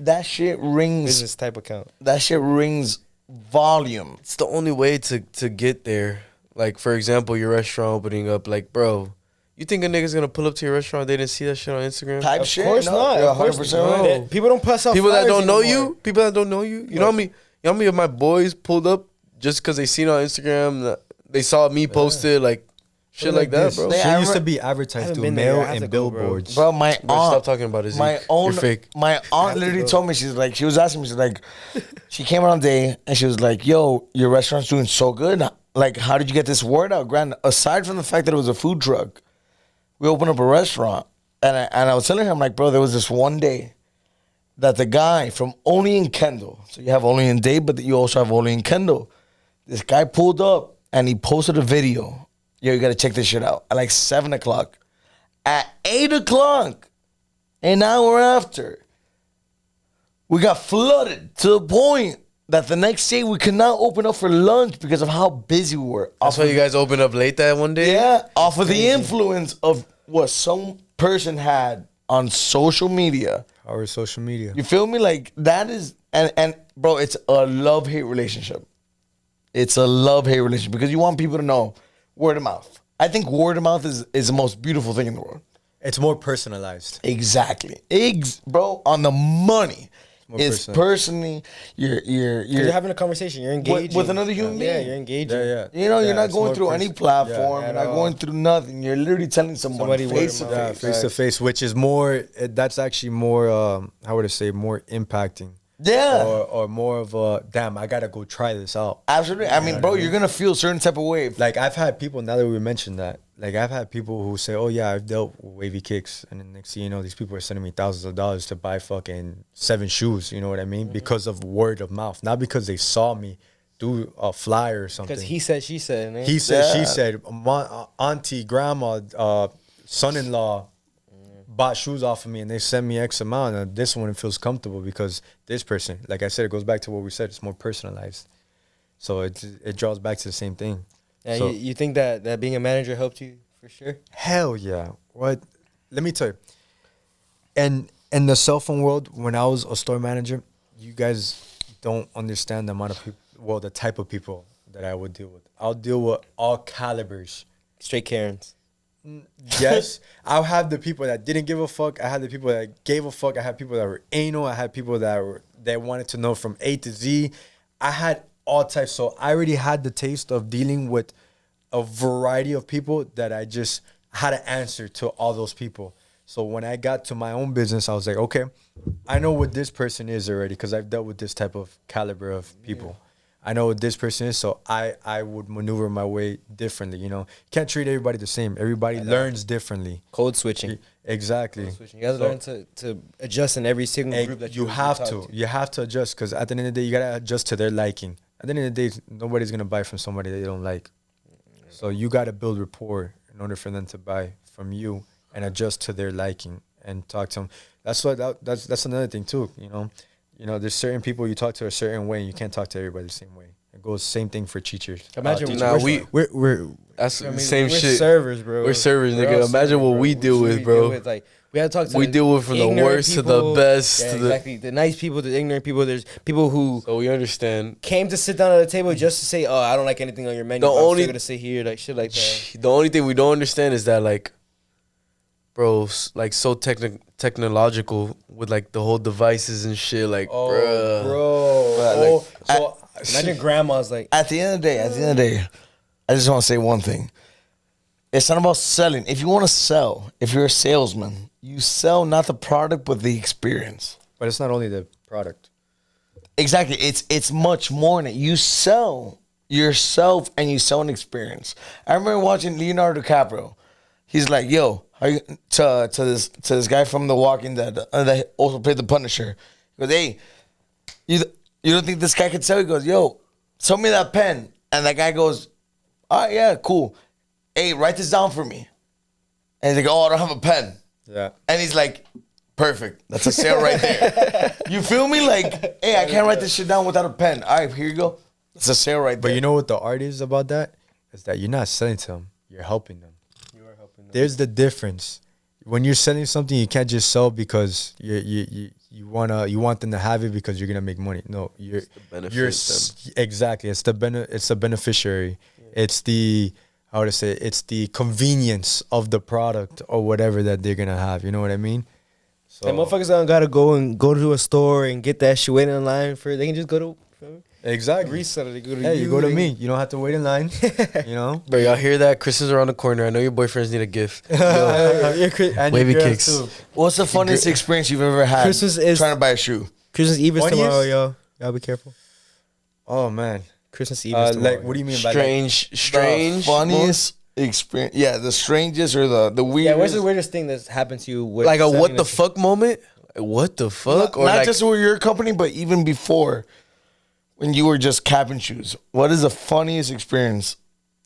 Like, shit rings. business type account. That shit rings volume. It's the only way to get there. Like, for example, your restaurant opening up. Like, bro, you think a nigga's gonna pull up to your restaurant? They didn't see that shit on Instagram. Type Of shit. course No, not. you're Of course 100% not. right. People don't pass out People that flyers don't know anymore. you. People that don't know you. You know how many? You know how many of my boys pulled up just because they seen on Instagram that they saw me posted like shit like that, bro. They- Shit used to I be I advertised haven't through been there. mail I have to and go, bro. billboards. Bro, my Bro, stop aunt, talking about it. Zeke. my own, You're fake. my aunt literally told me, she's like, she was asking me, she's like, she came on a day and she was like, yo, your restaurant's doing so good. Like, how did you get this word out? Grand, aside from the fact that it was a food truck, we opened up a restaurant. And I was telling her, I'm like, bro, there was this one day that the guy from Only in Kendall, so you have Only in Dade, but you also have Only in Kendall. This guy pulled up and he posted a video. Yo, you got to check this shit out. At like 7 o'clock. At 8 o'clock, an hour after, we got flooded to the point that the next day we could not open up for lunch because of how busy we were. That's why you guys opened up late that one day. Yeah, off of the influence of what some person had on social media. Our social media. You feel me? Like that is, and bro, it's a love-hate relationship. It's a love-hate relationship because you want people to know word of mouth. I think word of mouth is the most beautiful thing in the world. It's more personalized. Exactly. Bro, on the money. More It's personal. personally you're You're having a conversation. You're engaging with another human Yeah, being. you're engaging. Yeah. you know, you're not it's going more through any pers- platform. Yeah, you're at not all. going through nothing. You're literally telling someone Somebody word face to of mouth. face. Yeah, face to face, which is more. That's actually more. How would I say? More impacting. Yeah. or more of a damn, I gotta go try this out. Absolutely. I mean, bro, you're gonna feel a certain type of way. Like I've had people, now that we mentioned that, like I've had people who say, "Oh yeah, I've dealt with Wavy Kickz," and then next thing you know, these people are sending me thousands of dollars to buy fucking 7 shoes. You know what I mean? Because of word of mouth, not because they saw me do a flyer or something. Because he said, she said. Man. He said, Yeah. she said, auntie, grandma, son-in-law bought shoes off of me and they sent me X amount. And this one feels comfortable because this person, like I said, it goes back to what we said. It's more personalized. So it draws back to the same thing. Yeah, So- you think that being a manager helped you for sure? Hell yeah. What? Let me tell you. And in the cell phone world, when I was a store manager, you guys don't understand the amount of people, well, the type of people that I would deal with. I'll deal with all calibers. Straight Karens. Yes, I'll have the people that didn't give a fuck. I had the people that gave a fuck. I had people that were anal. I had people that wanted to know from A to Z. I had all types. So I already had the taste of dealing with a variety of people that I just had to answer to all those people. So when I got to my own business, I was like, okay, I know what this person is already because I've dealt with this type of caliber of people. I know what this person is, so I would maneuver my way differently. You know, can't treat everybody the same. Everybody learns differently. Code switching. Exactly. You gotta learn to adjust in every single group that you you have talk to. You have to adjust because at the end of the day, you gotta adjust to their liking. At the end of the day, nobody's gonna buy from somebody they don't like. So you gotta build rapport in order for them to buy from you and adjust to their liking and talk to them. That's that's another thing too. You know, there's certain people you talk to a certain way, and you can't talk to everybody the same way. It goes same thing for teachers. Imagine Teachers. we're That's I mean, same we're shit. servers, bro. We're servers, We're nigga. all Imagine servers, what bro. we deal with, bro. Like we had to talk to We deal with from the ignorant worst to the people. best Yeah, to the- exactly. The nice people, the ignorant people. There's people who So we understand. came to sit down at the table just to say, "Oh, I don't like anything on your menu. The but I'm only- still gonna sit here," like shit like that. The only thing we don't understand is that, like, bro, like so technological with like the whole devices and shit. Like, bruh. bro. But, Imagine grandma's like, At the end of the day, I just want to say one thing. It's not about selling. If you want to sell, if you're a salesman, you sell not the product but the experience. But it's not only the product. Exactly. It's much more than it. You sell yourself and you sell an experience. I remember watching Leonardo DiCaprio. He's like, "Yo, how you, to this guy from The Walking Dead that also played the Punisher." He goes, "Hey, you don't think this guy could sell?" He goes, "Yo, sell me that pen." And that guy goes, "All right, yeah, cool. Hey, write this down for me." And he's like, "Oh, I don't have a pen." Yeah. And he's like, "Perfect. That's a sale right there." You feel me? Like, hey, I can't write this shit down without a pen. All right, here you go. It's a sale right there. But you know what the art is about that? Is that you're not selling to them. You're helping them. "You are helping them." There's the difference. When you're selling something, you can't just sell because you want them to have it because you're gonna make money. No, exactly. It's the beneficiary. Yeah. It's the how would I say? It's the convenience of the product or whatever that they're gonna have. You know what I mean? So And motherfuckers don't gotta go to a store and get that shit waiting in line for. They can just go to exactly. reseller. They go to Hey, you go to they- me. You don't have to wait in line. You know. Bro, y'all hear that? Christmas around the corner. I know your boyfriends need a gift. And Wavy your girls Kickz. too. What's the funniest experience you've ever had Christmas is- trying to buy a shoe? Christmas Eve is Funniest? tomorrow, y'all. Y'all be careful. Oh man. Christmas Eve is tomorrow. Like, what do you mean by Strange. The funniest experience. Yeah, the strangest or the weirdest. Yeah, what's the weirdest thing that's happened to you? With Like a selling what the this- fuck moment? What the fuck? Not, not just with your company, but even before when you were just capping shoes. What is the funniest experience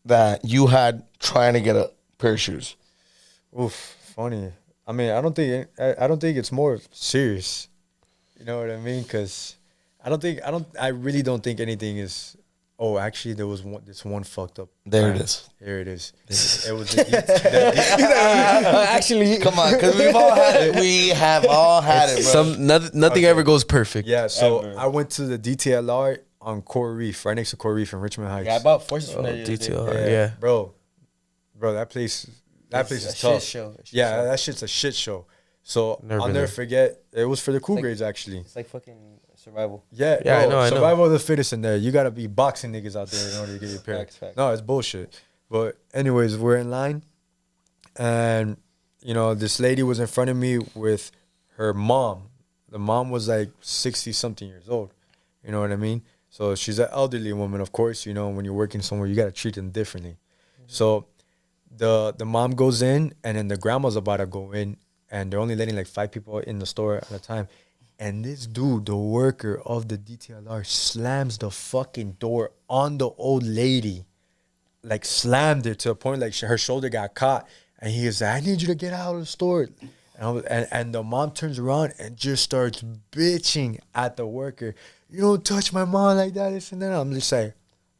that you had trying to get a pair of shoes? Oof, funny. I mean, I don't think it's more serious. You know what I mean? Because I really don't think anything is. Oh, actually, there was this one fucked up. There it brand. is. Here it is. It was Actually, Come on, because we've all had it. We have all had it, bro. Nothing ever goes perfect. yeah. So Ever. I went to the DTLR on Coral Reef, right next to Coral Reef in Richmond Heights. yeah, I bought forces from Oh, that. detail. yeah, Yeah. bro, that place a is shit tough. show. A shit Yeah, show. that shit's a shit show. So Never I'll been never there. forget. It was for the cool like- grades actually. It's like fucking survival. Yeah, Yeah, I know, I know. Survival of the fittest in there. You gotta be boxing niggas out there in order to get your pair. Facts. No, it's bullshit. But anyways, we're in line, and this lady was in front of me with her mom, the mom was like 60 something years old. You know what I mean? So she's an elderly woman, of course. You know, when you're working somewhere, you gotta treat them differently. So the mom goes in, and then the grandma's about to go in, and they're only letting like 5 people in the store at a time. And this dude, the worker of the DTLR, slams the fucking door on the old lady. Like slammed it to a point like her shoulder got caught. And he was like, I need you to get out of the store. And the mom turns around and just starts bitching at the worker. You don't touch my mom like that, this and that. I'm just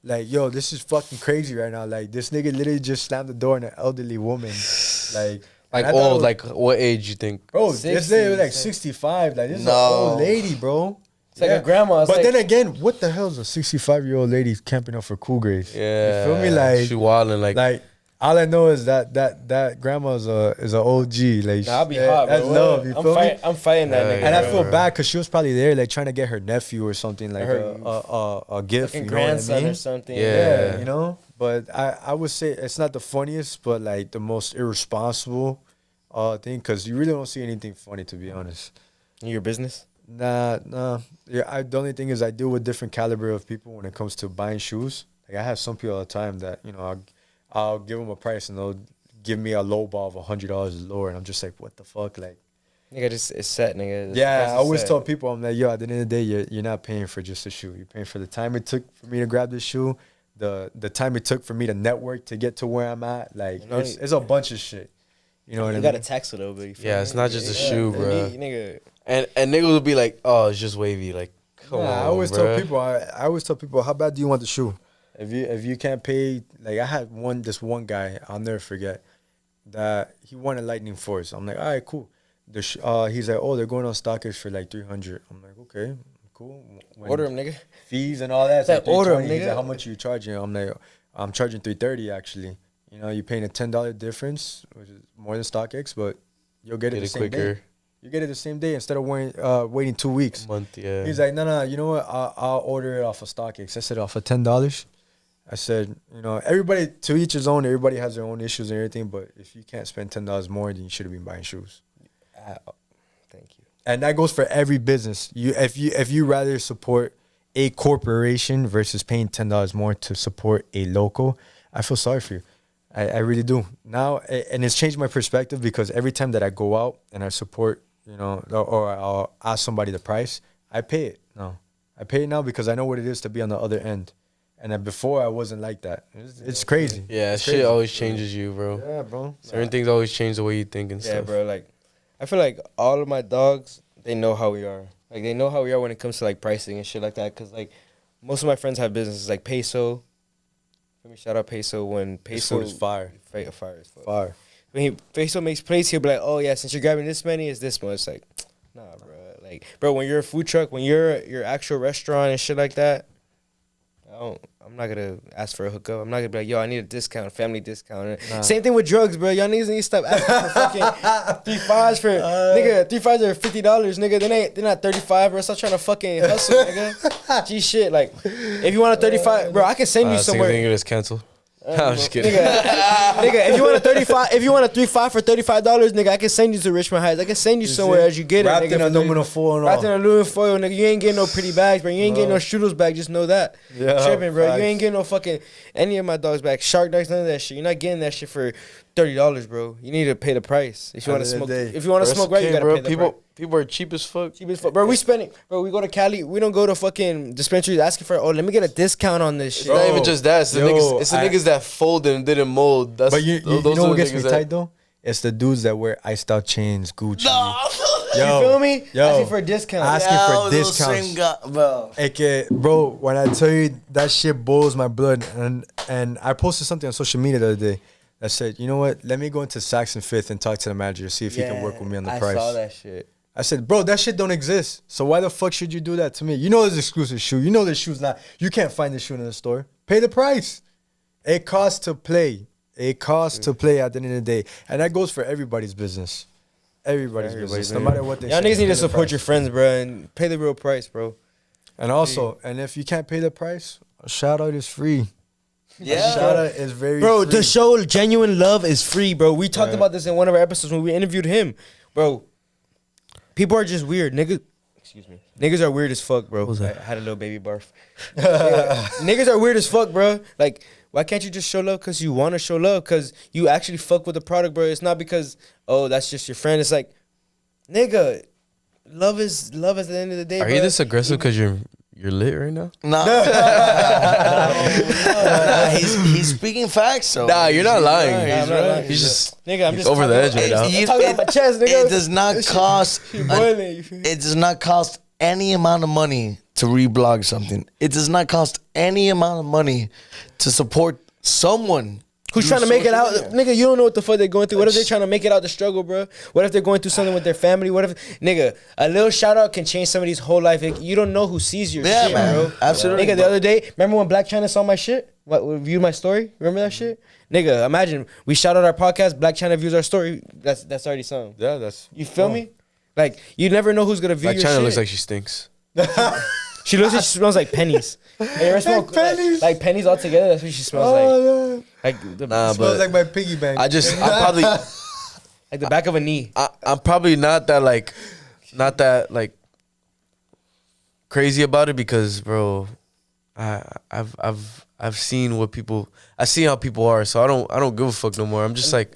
like, yo, this is fucking crazy right now. Like, this nigga literally just slammed the door on an elderly woman. Like old, like what age you think? bro, this lady was like 65. Like, this is an old lady, bro. It's like a grandma. But then again, what the hell is a 65-year-old lady camping up for Cool Grace? Yeah. You feel me? Like, she wilding like all I know is that grandma is an OG. Like, I'll be hot, bro. That's love. You feel me? I'm fighting that nigga. And I bro. feel bad because she was probably there, like trying to get her nephew or something, like Her a gift, fucking you know what I grandson mean? or something. Yeah. You know. But I would say it's not the funniest, but like the most irresponsible thing, because you really don't see anything funny, to be honest. In your business? Nah. Yeah, the only thing is I deal with different caliber of people when it comes to buying shoes. Like, I have some people all the time that, you know, I'll give them a price and they'll give me a low ball of $100 lower, and I'm just like, what the fuck, like. Nigga, it's set, nigga. Yeah, I always tell people, I'm like, yo, at the end of the day, you're not paying for just a shoe. You're paying for the time it took for me to grab this shoe, the time it took for me to network to get to where I'm at. Like, it's a bunch of shit. You know what I mean? You gotta tax a little bit. Yeah, it's not just a shoe, bro. Nigga. And niggas will be like, oh, it's just Wavy. Like, come on, I always bro. tell people, how bad do you want the shoe? If you can't pay, like, I had this one guy, I'll never forget, that he wanted Lightning Force. I'm like, all right, cool. He's like, oh, they're going on StockX for like 300. I'm like, okay, cool. Order them, nigga. Fees and all that. It's like, order 'em, He's nigga. like, how much are you charging? I'm like, I'm charging $330 actually. You know, you're paying a $10 difference, which is more than StockX, but you'll get it the same day. You get it the same day instead of waiting 2 weeks. A month, yeah. He's like, no, you know what? I'll order it off of StockX. I said, off of $10. I said, you know, everybody, to each his own. Everybody has their own issues and everything, but if you can't spend $10 more, then you should have been buying shoes. Thank you. And that goes for every business. If you rather support a corporation versus paying $10 more to support a local, I feel sorry for you. I really do. Now, and it's changed my perspective, because every time that I go out and I support, you know, or I'll ask somebody the price, I pay it. No, I pay it now because I know what it is to be on the other end. And then before, I wasn't like that. It's crazy. Yeah, it's shit crazy. always changes you, bro. Yeah, bro. Certain things always change the way you think and Yeah, stuff. bro. Like, I feel like all of my dogs, they know how we are. Like, they know how we are when it comes to like pricing and shit like that. Cause like most of my friends have businesses like Peso. Let me shout out Peso. When Peso is fire. Fire as fuck. Fire. When Peso makes plates, he'll be like, oh yeah, since you're grabbing this many, it's this much. It's like, nah, bro. Like, bro, when you're a food truck, when you're your actual restaurant and shit like that, I'm not gonna ask for a hookup. I'm not gonna be like, yo, I need a discount, a family discount. Nah. Same thing with drugs, bro. Y'all niggas need to stop asking for fucking 3 5s for nigga. 3 5s are $50, nigga. They're not 35, bro. Stop trying to fucking hustle, nigga. G shit. Like, if you want a 35, bro, I can send you somewhere. Think it's canceled. I'm just kidding. Nigga, if you want a 35, if you want a 3 5 for $35, nigga, I can send you to Richmond Heights. I can send you somewhere as you get Wrapped it, nigga. in aluminum foil and all. Wrapped in aluminum foil, nigga. You ain't getting no pretty bags, bro. You ain't getting no strudels back. Just know that. Yeah, Tripping, bro. facts. You ain't getting no fucking any of my dogs back. Shark dogs, none of that shit. You're not getting that shit for $30, bro. You need to pay the price if you want to smoke. If you want to smoke right, you gotta pay the price. People are cheap as fuck. Cheap as fuck, bro. We spending, bro. We go to Cali. We don't go to fucking dispensaries asking for. Oh, let me get a discount on this shit. It's not even just that. It's the Yo, niggas. It's the niggas that folded and didn't mold. That's, But you those know are what the gets me niggas that- tight though? It's the dudes that wear iced out chains, Gucci. You feel me? Yo, Asking for a discount. asking for discounts. Bro. AK, bro, when I tell you that shit boils my blood, and I posted something on social media the other day that said, you know what? Let me go into Saks and Fifth and talk to the manager, see if he can work with me on the price. I saw that shit. I said, bro, that shit don't exist. So why the fuck should you do that to me? You know this exclusive shoe. You know this shoe's not. You can't find this shoe in the store. Pay the price. It costs to play. It costs to play at the end of the day, and that goes for everybody's business. Everybody's business, no matter what they say. Y'all niggas need pay to the support price. your friends, bro, and pay the real price, bro. And also, and if you can't pay the price, a shout out is free. Yeah. A shout out is very Bro, free. the show Genuine Love is free, bro. We talked about this in one of our episodes when we interviewed him, bro. People are just weird, nigga. Excuse me. Niggas are weird as fuck, bro. was that? I had a little baby barf. Yeah. Niggas are weird as fuck, bro. Like, why can't you just show love because you want to show love? Because you actually fuck with the product, bro. It's not because, oh, that's just your friend. It's like, nigga, love is love at the end of the day, Are bro. you this aggressive because you're lit right now? Nah. Nah, he's speaking facts, so. Nah, you're not lying. Right, Nah, I'm not lying. He's just Nigga, I'm he's just over the edge talking- right now. I'm talking about my chest, nigga. It does not cost. You boiling, you feel me? It does not cost any amount of money to reblog something. It does not cost any amount of money to support someone Who's through trying to make it social out? media. Nigga, you don't know what the fuck they're going through. What if they're trying to make it out the struggle, bro? What if they're going through something with their family? What if, nigga, a little shout out can change somebody's whole life. Like, you don't know who sees your Yeah, shit, man. bro. Absolutely, Nigga, the bro. other day, remember when Black China saw my shit? What, viewed my story? Remember that shit? Nigga, imagine we shout out our podcast, Black China views our story. That's already something. Yeah, that's. You feel me? Like, you never know who's gonna view like your China shit. looks like she stinks. She looks like she smells like pennies. Hey, you ever smell pennies? like pennies all together? That's what she smells Oh, no. like. The, Nah, Smells but like my piggy bank. I'm probably like the back of a knee. I'm probably not that like crazy about it because, bro, I've seen what people, I see how people are, so I don't give a fuck no more. I'm just like,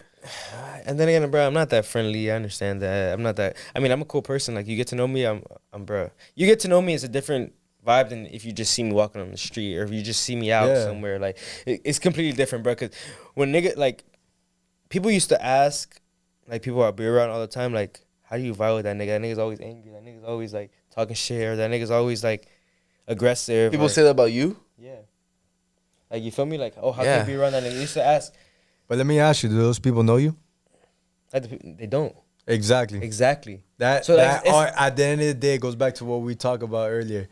And then again, bro, I'm not that friendly. I understand that. I'm not that. I mean, I'm a cool person. Like, you get to know me, I'm bro. You get to know me, it's a different vibe than if you just see me walking on the street or if you just see me out somewhere. Like, it's completely different, bro. Because when nigga, like, people used to ask, like, people I be around all the time, like, how do you vibe with that nigga? That nigga's always angry. That nigga's always, like, talking shit. Or that nigga's always, like, aggressive. people or, say that about you. yeah. Like, you feel me? Like, oh, how Yeah. can you be around that nigga? They used to ask. But let me ask you: do those people know you? They don't. Exactly. Exactly. That, So, like, that it's- at the end of the day, it goes back to what we talked about earlier.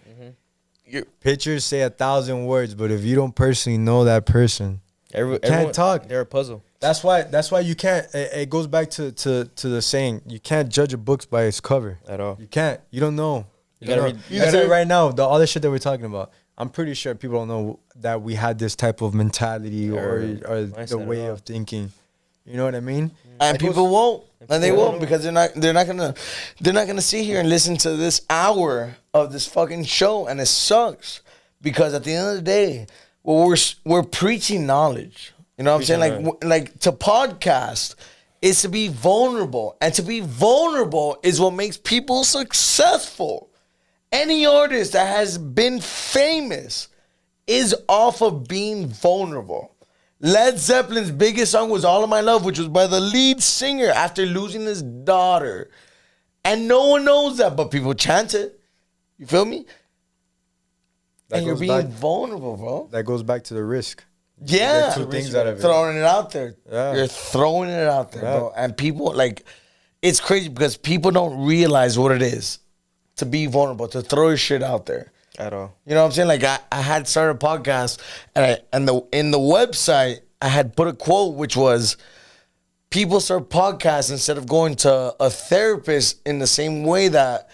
You're- Pictures say 1,000 words, but if you don't personally know that person, Everyone, talk. They're a puzzle. that's why you can't. It goes back to the saying: you can't judge a book by its cover. At all. You can't. You don't know. You gotta read- I said right now, the other shit that we're talking about. I'm pretty sure people don't know that we had this type of mentality or mindset the at way all. of thinking. You know what I mean? And people won't, and they won't because they're not gonna sit here and listen to this hour of this fucking show, and it sucks because at the end of the day, well, we're preaching knowledge. You know what I'm saying? Like to podcast is to be vulnerable, and to be vulnerable is what makes people successful. Any artist that has been famous is off of being vulnerable. Led Zeppelin's biggest song was All of My Love, which was by the lead singer after losing his daughter. And no one knows that, but people chant it. You feel me? That And you're goes being back- vulnerable, bro. That goes back to the risk. Yeah. get two things out of it. Throwing it out there. Yeah. You're throwing it out there, Yeah. bro. And people, like, it's crazy because people don't realize what it is to be vulnerable, to throw your shit out there. At all. You know what I'm saying? Like I had started a podcast, and in the website I had put a quote which was, "People start podcasts instead of going to a therapist in the same way that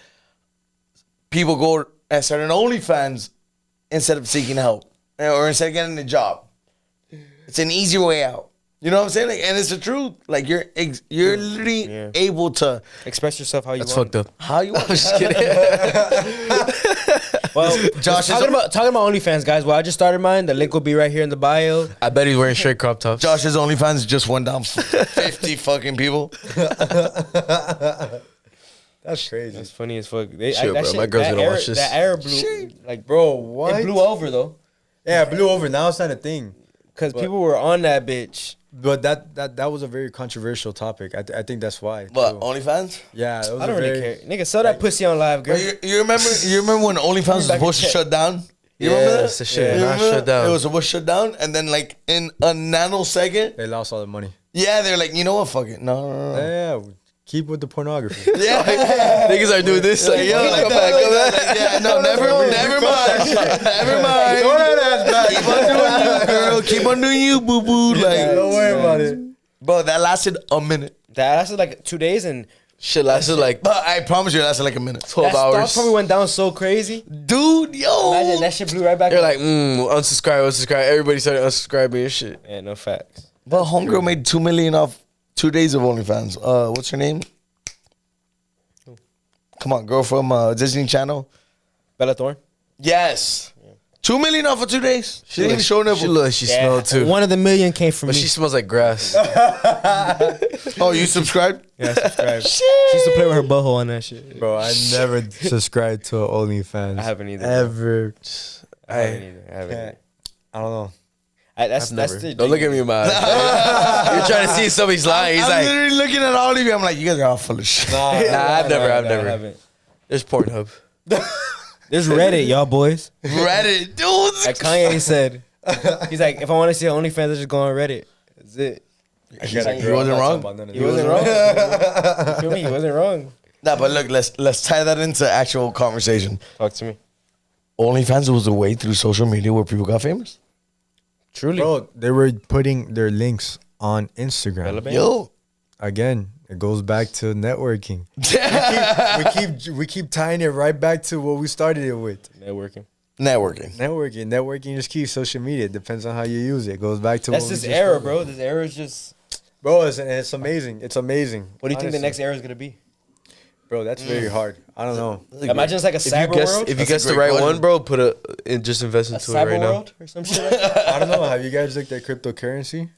people go and start an OnlyFans instead of seeking help or instead of getting a job. It's an easier way out." You know what I'm saying? Like, and it's the truth. Like you're literally able to Express yourself how you That's want. fucked up. how you want. Just kidding. Well, Josh is talking about OnlyFans, guys. Well, I just started mine. The link will be right here in the bio. I bet he's wearing straight crop tops. Josh's OnlyFans just went down 50 fucking people. That's crazy. It's funny as fuck. They, Shit, bro, my girl's gonna watch this. That arrow blew, like, Bro, what? it blew over though, Yeah, it blew over. Now it's not a thing. because people were on that bitch. But that was a very controversial topic. I think that's why. What, too. OnlyFans? Yeah, it was I don't a really very, care, nigga. Sell that pussy on live, girl. You remember when OnlyFans was supposed to shut down? You remember that? it's the shit. You Not remember shut that? down. It was supposed to shut down, and then like in a nanosecond, They lost all the money. yeah, they're like, you know what, fuck it, no. Yeah, keep with the pornography. Yeah, Niggas are doing this. Like, yo, come back, come back. yeah, no, never mind, never mind. Keep on doing you, girl. Keep on doing you, boo boo. Like, Don't worry about it. bro, that lasted a minute. That lasted like 2 days, and Shit lasted like But I promise you, it lasted like a minute. 12 that stock hours. probably went down so crazy. Dude, yo. Imagine that shit blew right back. You're up. like, unsubscribe. Everybody started unsubscribing and shit. yeah, no facts. But homegirl made $2 million off 2 days of OnlyFans. What's her name? Come on, girl from Disney Channel. Bella Thorne. Yes. 2 million off for 2 days. She didn't even show She nipple. look like she smelled too. One of the million came from But me. she smells like grass. Oh, you subscribed? Yeah, subscribe. She used to play with her butthole on that shit. Bro, I never subscribed to OnlyFans. I haven't either. Ever. I haven't either. I haven't either. I don't know. That's Never. the Don't look at me in my eyes. You're trying to see if somebody's lying. He's I'm like, literally looking at all of you. I'm like, you guys are all full of shit. nah, I've never. I haven't. There's Pornhub. There's Reddit, y'all boys. Reddit, dude. Like Kanye said, he's like, if I want to see OnlyFans, I just go on Reddit. That's it. He wasn't wrong. He wasn't wrong. You feel me? He wasn't wrong. Nah, but look, let's tie that into actual conversation. Talk to me. OnlyFans was a way through social media where people got famous. Truly. Bro, they were putting their links on Instagram. Relevant. Yo. Again, it goes back to networking. we keep tying it right back to what we started it with. Networking. Networking is key. Social media, it depends on how you use it. It goes back to That's what we this just era, started. bro. This era is just. Bro, it's amazing. It's amazing. What do you think the Honestly. next era is gonna be? Bro, that's very hard. I don't know. Imagine it's like a cyber world. If you That's guess a the great right question. one, bro, just invest A into it cyber right now. world or some shit. Like that? I don't know. Have you guys looked at cryptocurrency?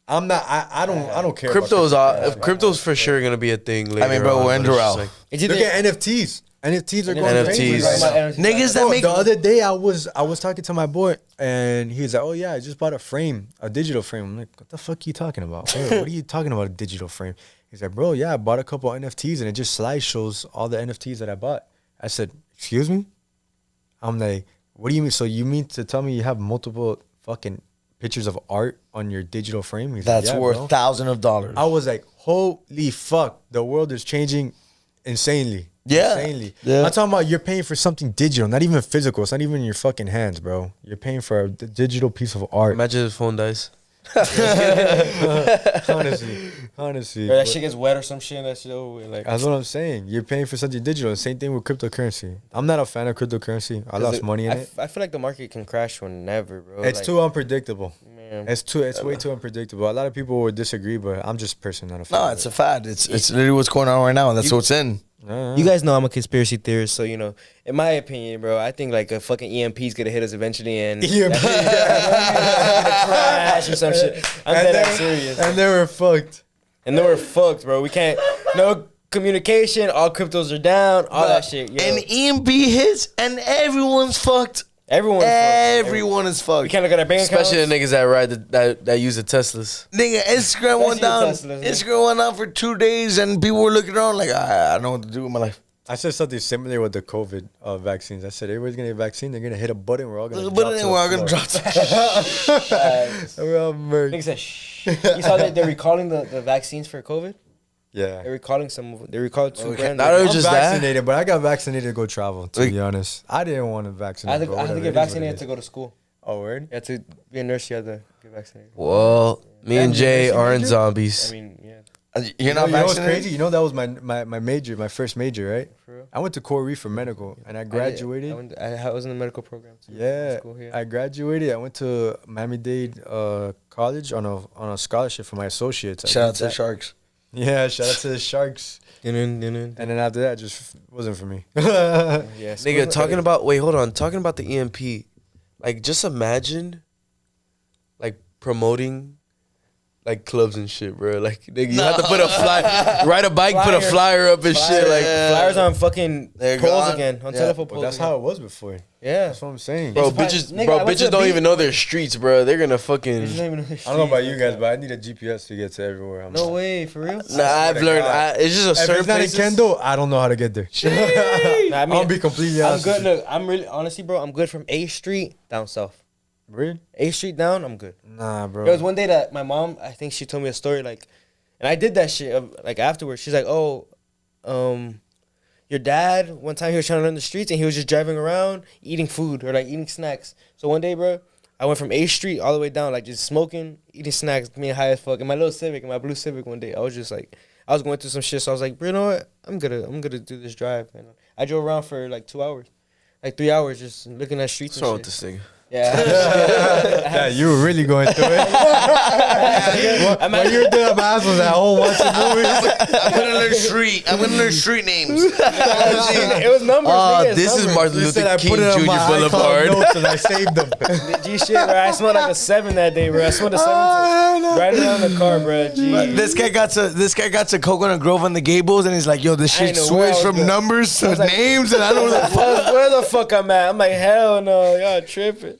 I'm not. I don't care. Crypto's for sure gonna be a thing later. I mean, bro, on, we're in but it's just Doral. like- It's Look either- at NFTs. NFTs are going NFTs. crazy right now. Niggas that Bro, make the other day I was talking to my boy and he's like, "Oh yeah, I just bought a digital frame." I'm like, "What the fuck are you talking about? What are you talking about, a digital frame?" He's like, "Bro, yeah, I bought a couple NFTs and it just slideshows all the NFTs that I bought." I said, "Excuse me?" I'm like, "What do you mean? So you mean to tell me you have multiple fucking pictures of art on your digital frame?" He's that's like, "Yeah, worth bro." thousands of dollars. I was like, "Holy fuck, the world is changing insanely." Yeah. Insanely. Yeah. I'm talking about you're paying for something digital, not even physical. It's not even in your fucking hands, bro. You're paying for a digital piece of art. Imagine his phone dies. Honestly. Or that shit gets wet or some shit. And that shit over with. Like That's what I'm saying. You're paying for something digital. Same thing with cryptocurrency. I'm not a fan of cryptocurrency. I lost money in it. I feel like the market can crash whenever, bro. It's like, too unpredictable. Man. It's way too unpredictable. A lot of people would disagree, but I'm just personally not a fan. No, of it's it. a fad. It's literally what's going on right now, and that's what's in. You guys know I'm a conspiracy theorist, so you know, in my opinion, bro, I think like a fucking EMP's gonna hit us eventually, and EMP. crash or some shit. I'm dead ass serious. And they were fucked. And then we're fucked, bro. We can't. No communication. All cryptos are down. All that shit. Yo. And EMP hits, and everyone's fucked. Everyone's fucked. Everyone is We fucked. can't look at our bank accounts. Especially the niggas that ride that use the Teslas. Nigga, Instagram went down. Especially Teslas, man. Instagram went down for 2 days, and people were looking around like, I don't know what to do with my life. I said something similar with the COVID vaccines. I said everybody's gonna get vaccine. They're gonna hit a button. We're all gonna. But then we're all gonna drop. We're all murdered. Nigga said, shh. You saw that they're recalling the vaccines for COVID? Yeah. They're recalling some of it. They recalled two Okay. brands. Not only I'm just that. vaccinated, but I got vaccinated to go travel. To Like- be honest, I didn't want to I vaccinate. had to, but I had to whatever, get it is what it vaccinated is. to go to school. Oh, word? You had to be a nurse. You had to get vaccinated. Well, me and Jay aren't I zombies. mean, yeah. You're not You know what's vaccinated? crazy? You know that was my major, my first major, right? For real? I went to Core Reef for medical, and I graduated. I was in the medical program too. Yeah, School here. I graduated. I went to Miami-Dade College on a scholarship for my associates. I Shout out did to the that. Sharks. Yeah, shout out to the Sharks. And And then after that, it just wasn't for me. yeah, Nigga, talking about the EMP, like just imagine, like promoting, like clubs and shit, bro. Like nigga, you have to put a ride a bike, put a Flyer. flyer up and shit. Like, flyers on fucking They're poles gone. again, on Yeah. telephone But poles. that's again. how it was before. Yeah. That's what I'm saying. bro, It's bitches, nigga, I went to bitches the don't beach. even know their streets, bro. They're gonna There's fucking. not even no I don't know about you guys, but I need a GPS to get to everywhere. I'm No at. way, for real. Nah, I've to learned. God. It's just a If certain it's not in places. Kendall, I don't know how to get there. Nah, I mean, I'll be completely I'm honest. good. with you. Look, I'm really honestly, bro. I'm good from A Street down south. Really? A Street down, I'm good. Nah, bro. There was one day that my mom, I think she told me a story like, and I did that shit like afterwards. She's like, "Oh, your dad one time he was trying to learn the streets and he was just driving around eating food or like eating snacks. So one day, bro, I went from A Street all the way down, like just smoking, eating snacks, being high as fuck. In my little Civic, in my blue Civic, one day, I was just like, I was going through some shit. So I was like, bro, you know what? I'm gonna do this drive. And I drove around for like 2 hours, like 3 hours, just looking at streets What's wrong and with shit. this thing? Yeah, you were really going through it. When you were doing my ass was at home watching movies. I'm gonna learn street names. It was numbers. nigga, This is numbers. Martin You Luther said I King put it on Jr. my iCloud Boulevard. notes and I saved them. G shit, bro. I smelled like a 7 that day, bro. I smelled a 7 right around the car, bro. G. This guy got to Coconut Grove on the Gables, and he's like, "Yo, this I shit ain't know where I switched was from going. numbers to was like- names, and I don't know Where the fuck I'm at? I'm like, hell no, y'all tripping.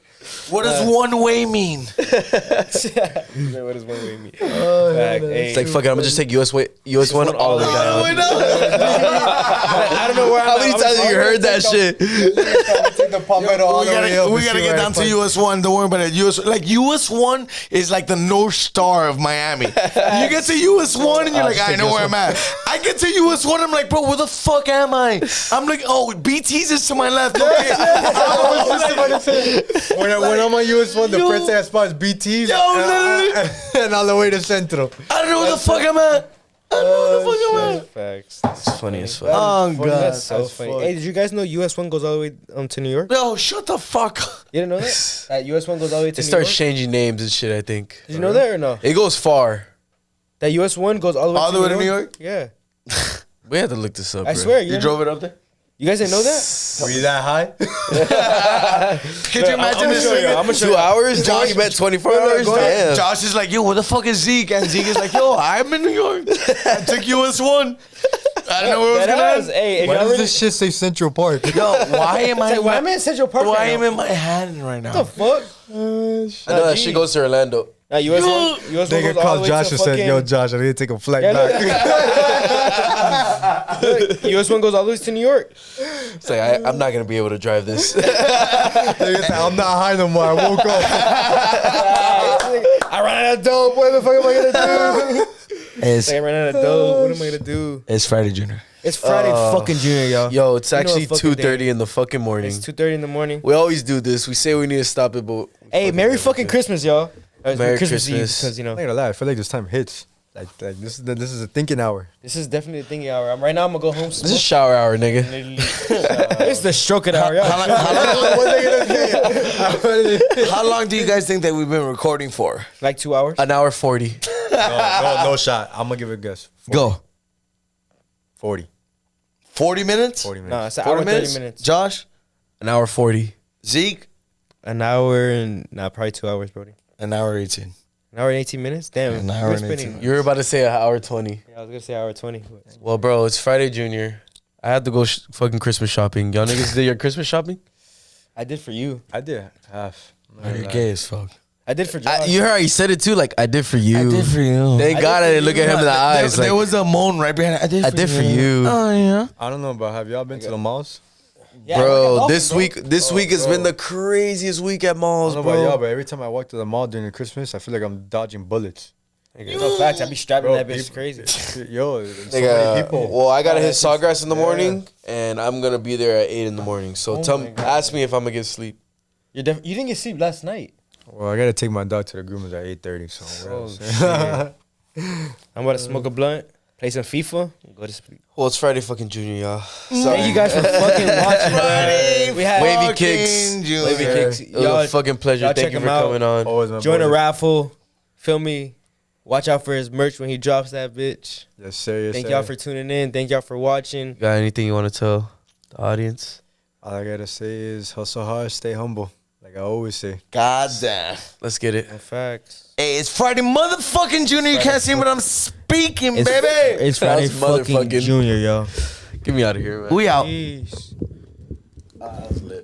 what does one way mean." What does one way mean? Fact, hey. It's like, fuck it, I'm gonna just take US one all the way down. I don't know where I'm How at. many I'm times just- have you heard that shit? Take the palmetto all We the way up. gotta, get down to US 1. Don't worry about it. US 1 is like the North Star of Miami. You get to US 1 and you're like, I know where I'm at. I get to US 1, I'm like, bro, where the fuck am I? I'm like, oh, BT's is to my left. Okay. When I'm on US 1, the first thing I spot is BT's and all the way to Centro. I don't know where the fuck I'm at. I don't know where the fuck I'm at. Facts. It's funny as fuck. Oh, God. That's so That's funny. fuck. Hey, did you guys know US 1 goes all the way to New York? Yo, shut the fuck up. You didn't know that? That US 1 goes all the way to It New starts York? changing names and shit, I think. Did you know that or no? It goes far. That US 1 goes all the way All to the way to New York? Yeah. We had to look this up, I bro. swear. You didn't- drove it up there? You guys didn't know that? Were you that high? Could you imagine this show you. nigga? I'm gonna show 2 you. hours? Josh, you bet 24 hours? Damn. Josh is like, yo, where the fuck is Zeke? And Zeke is like, yo, I'm in New York. I took US 1. I don't know where it was That gonna is, end. hey, if Why y'all does really, this shit say Central Park? Yo, why am I? Say, why am I in Central Park? Why right am now? I in Manhattan right now? What the fuck? I know that shit goes to Orlando. Nah, US 1 US 1 Nigga goes all the called way Josh to and said, fucking... yo, Josh, I need to take a flight Yeah, back. US 1 goes all the way to New York. It's like, I'm not going to be able to drive this. Nigga said, I'm not high no more. I woke up. I ran out of dope. What the fuck am I gonna do? It's, I ran out of dope. What am I gonna do? it's Friday, Junior. It's Friday fucking Junior, y'all. Yo, it's You know actually what fucking 2:30 in the fucking morning. It's 2:30 in the morning. We always do this. We say we need to stop it, but... Hey, Merry fucking Christmas, y'all. Merry Eve, Christmas. because you know I'm not gonna lie. I feel like this time hits. Like this is a thinking hour. this is definitely the thinking hour. Right now, I'm gonna go home. This is shower hour, nigga. It's the stroking hour, y'all. How long do you guys think that we've been recording for? Like 2 hours. An hour 40. No shot. I'm gonna give it a guess. Go. 40. 40 minutes? 40 minutes. Nah, it's an 40 hour, minutes? 30 minutes. Josh? An hour 40. Zeke? An hour and probably 2 hours, Brody. An hour 18. An hour and 18 minutes. Damn, An hour we're and spending- 18 minutes. You were about to say an hour 20. Yeah, I was gonna say hour 20. but- Well, bro, it's Friday, Junior. I had to go fucking Christmas shopping. Y'all niggas did your Christmas shopping? I did for you. I did half. You're gay as fuck. I did for Josh. You heard how he said it too? Like, I did for you. I did for you. Thank God I didn't look at him in the eyes. There Like, was a moan right behind it. I did for you. Oh, yeah. I don't know, but have y'all been to the malls? Yeah, I went Bro, golfing, this bro. week has been the craziest week at I malls, don't know about y'all, bro. but every time I walk to the mall during Christmas, I feel like I'm dodging bullets. No facts. I be strapping Bro, that bitch people- crazy. Yo, so Nigga, many people. well, I gotta hit that's Sawgrass in the yeah. morning, and I'm gonna be there at 8 in the morning. So Oh tell my me, God. ask me if I'm gonna get sleep. You didn't get sleep last night. Well, I gotta take my dog to the groomers at 8:30. So what Oh, else? shit. I'm about to smoke a blunt, play some FIFA, and go to sleep. Well, it's Friday fucking Junior, y'all. Thank you guys for fucking watching. bro. We had Wavy Fucking Kickz. Junior. Wavy Kickz. It was Y'all- a fucking pleasure. y'all Thank check you him for out. coming on. Always my join boy. a raffle. Feel me. Watch out for his merch when he drops that bitch. Yes, sir. Yes, Thank sir. y'all for tuning in. Thank y'all for watching. Got anything you want to tell the audience? All I gotta say is hustle hard, stay humble. Like I always say. God damn. Let's get it. No facts. Hey, it's Friday motherfucking Junior. You can't see me, but I'm speaking, baby. It's Friday That's fucking motherfucking- Junior, y'all. Get me out of here, man. We out. Peace. That's lit.